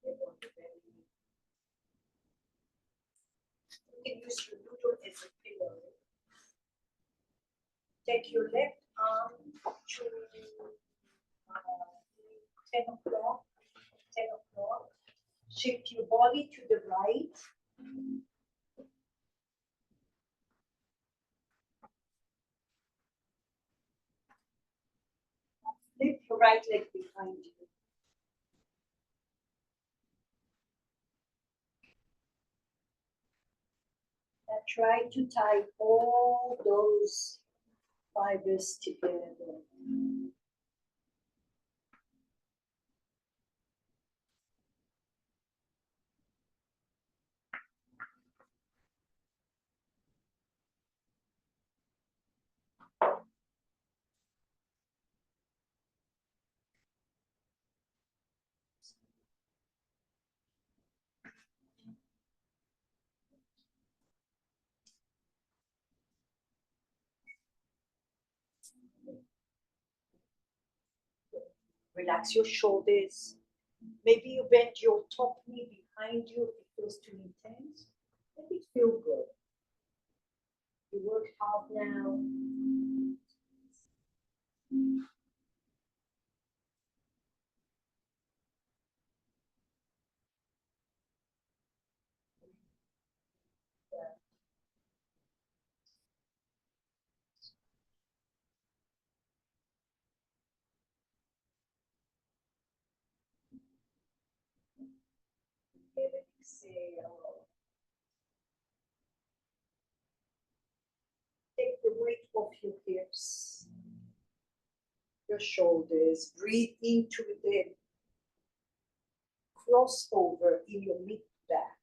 Get on the belly. You can use your noodle as a pillow. Take your left arm to 10 o'clock. 10 o'clock. Shift your body to the right. Lift your right leg behind you. And try to tie all those fibers together. Relax your shoulders. Maybe you bend your top knee behind you if it feels too intense. Let it feel good. You work hard now. Exhale. Take the weight off your hips, your shoulders. Breathe into the crossover in your mid back,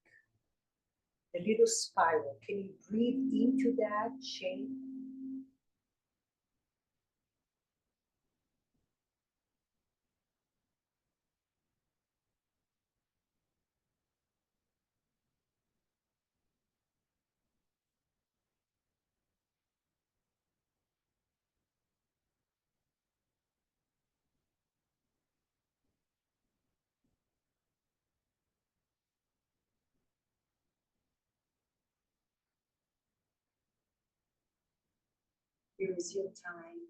a little spiral. Can you breathe into that shape? Here is your time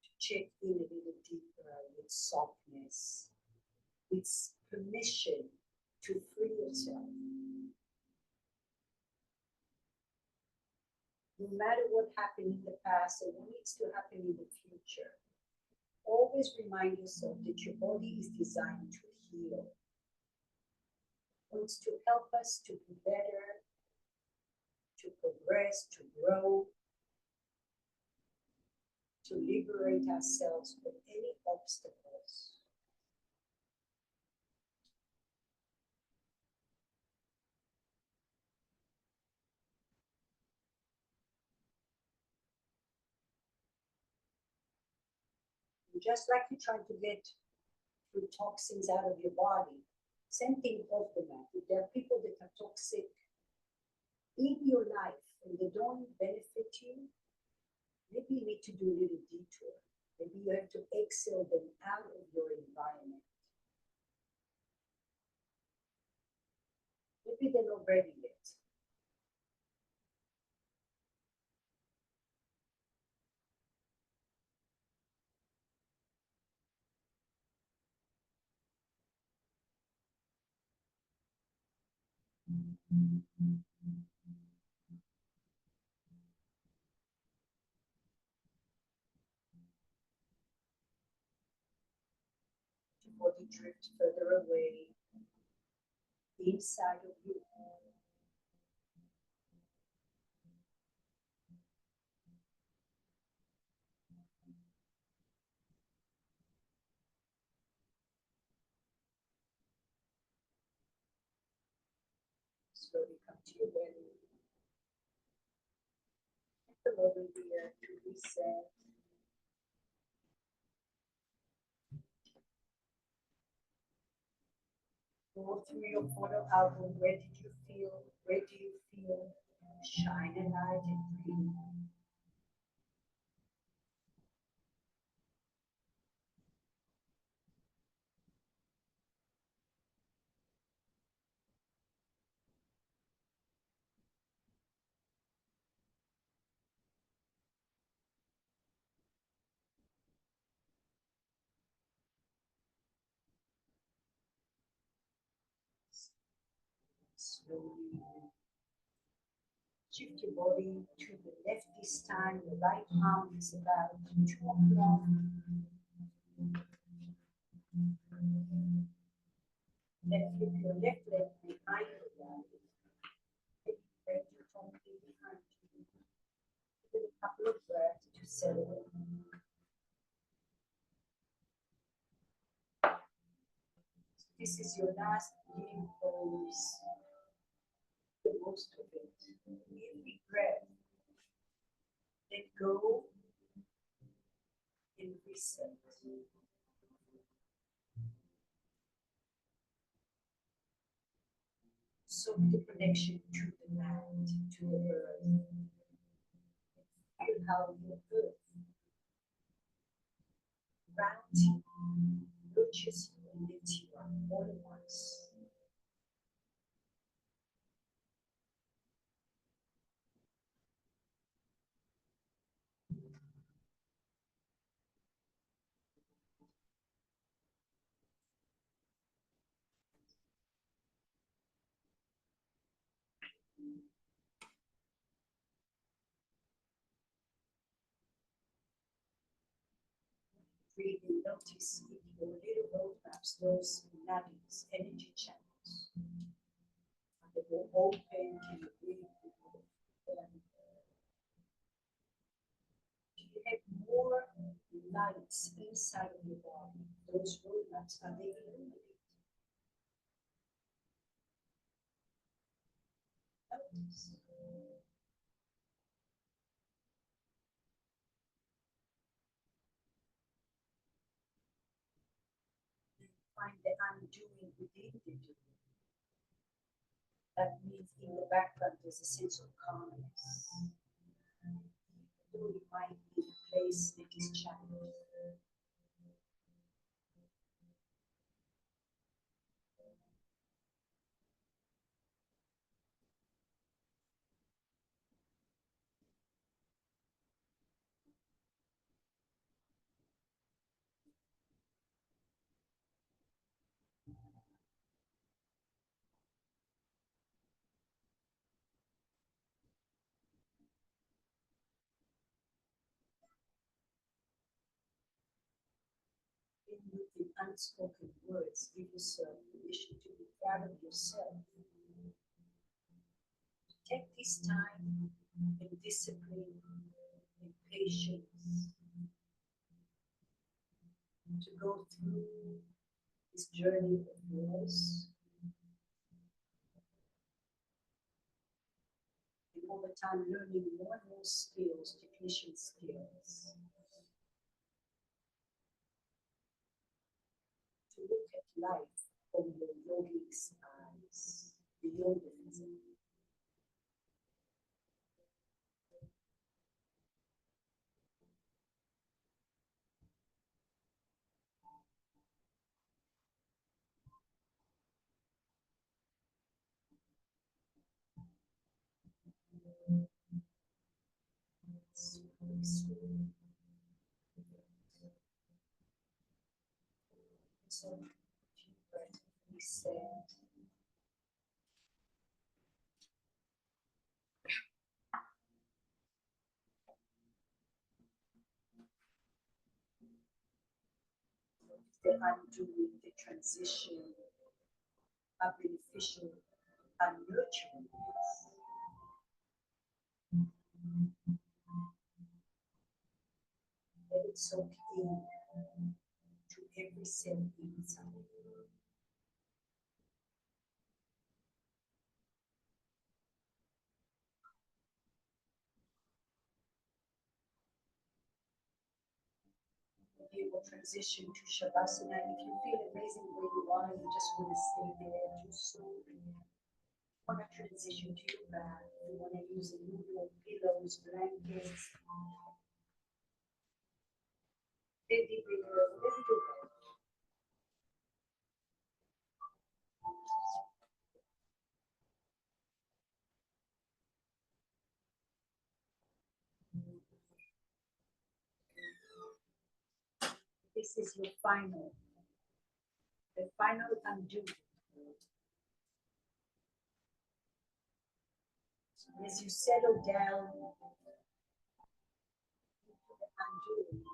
to check in a little deeper with softness, with permission to free yourself. No matter what happened in the past or what needs to happen in the future, always remind yourself that your body is designed to heal. It's to help us to be better, to progress, to grow, to liberate ourselves from any obstacles. And just like you're trying to get through toxins out of your body, same thing off the mat. If there are people that are toxic in your life and they don't benefit you, maybe you need to do a little detour. Maybe you have to exhale them out of your environment. Maybe they're not ready yet. Your body drift further away, inside of you. Slowly come to your belly. Take a moment here to reset. Go through your photo album. Where did you feel? Where do you feel? Shine a light and breathe. Slowly shift your body to the left this time. The right arm is about 2 o'clock. Then flip your left leg behind your body. Bend your tongue behind you. Give it a couple of breaths to settle. This is your last healing pose. The most of it. Every breath. Let go and reset. So the connection to the land, to the earth. Feel how your earth ground unity nurtures you and lifts you up all at once. Breathe and notice if your little roadmaps, those nuggets, energy channels, and they will open. Can you breathe? You have more lights inside of your body. Those roadmaps, are they illuminated? Notice. Find the undoing within the doing. That means in the background there's a sense of calmness. Though it might be a place that is challenging. With unspoken words, give yourself permission to be proud of yourself. Take this time and discipline and patience to go through this journey of yours. And over time, learning more and more skills, technician skills, to look at life from your yogic's eyes, the yogism. So, deep breath, reset. The undoing, the transition are beneficial and nurturing. Let it soak in to every cell inside. You will transition to Shavasana. If you feel amazing where you are, you just want to stay there, just so you want to transition to your back. You want to use a noodle, pillows, blankets. Teddy bear, whatever you want. This is your final, the final undo. As you settle down into the undo,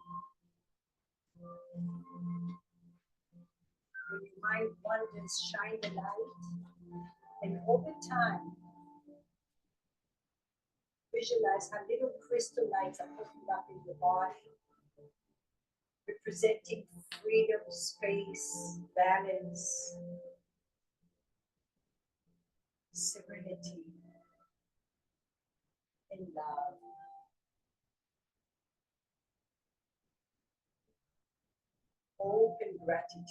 when your mind wanders, shine the light, and over time, visualize how little crystal lights are popping up in your body, representing freedom, space, balance, serenity, and love. Open gratitude.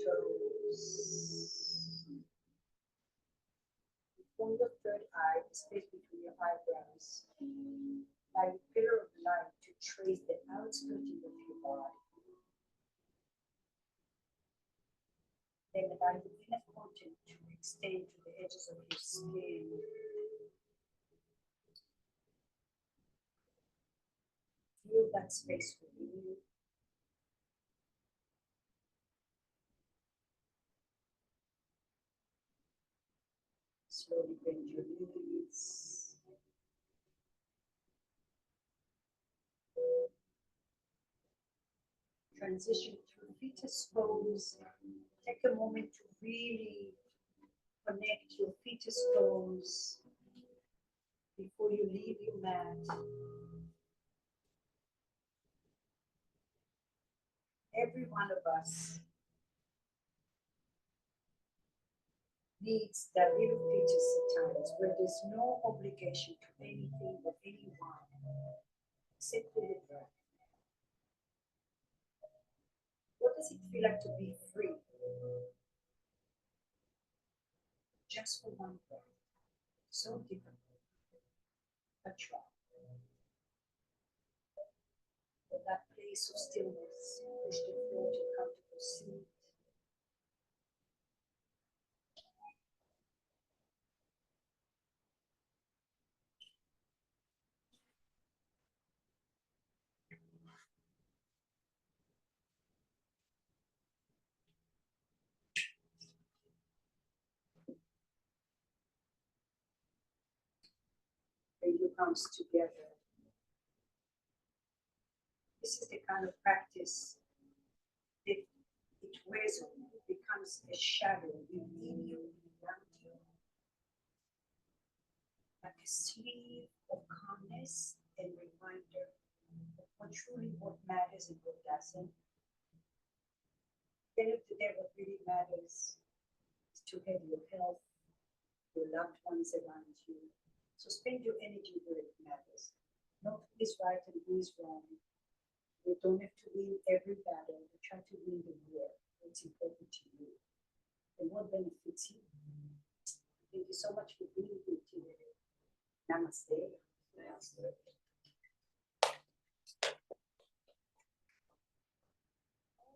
Toes. On the third eye, the space between your eyebrows, like a pillar of light to trace the outskirting of your body. Then allow the inner content to extend to the edges of your skin. Feel that space within you. Slowly bend your knees. Transition through fetus pose. Take a moment to really connect your fetus pose before you leave your mat. Every one of us needs that little fetus at times where there's no obligation to anything or anyone except for the breath. What does it feel like to be free? Just for one breath. So difficult. But try. For that place of stillness, push the floor to a comfortable seat. Bring your comes together. This is the kind of practice that it wears on you, becomes a shadow within you, around you, like a sleeve of calmness and reminder of what matters and what doesn't. At the end of the day, what really matters is to have your health, your loved ones around you. So spend your energy where it matters. Not who is right and who is wrong. You don't have to win every battle. You try to win the war. What's important to you and what benefits you. Thank you so much for being here today. Namaste. Namaste.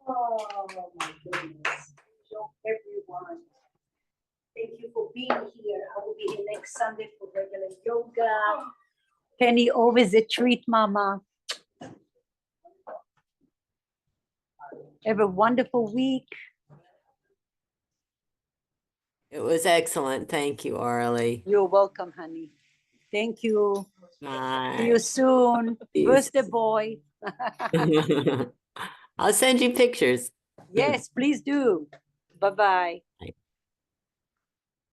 Oh my goodness. So everyone, thank you for being here. I will be here next Sunday for regular yoga. Penny, always a treat, Mama. Have a wonderful week. It was excellent. Thank you, Arlie. You're welcome, honey. Thank you. Bye. See you soon. See you Birthday soon. boy. I'll send you pictures. Yes, please do. Bye-bye. Bye.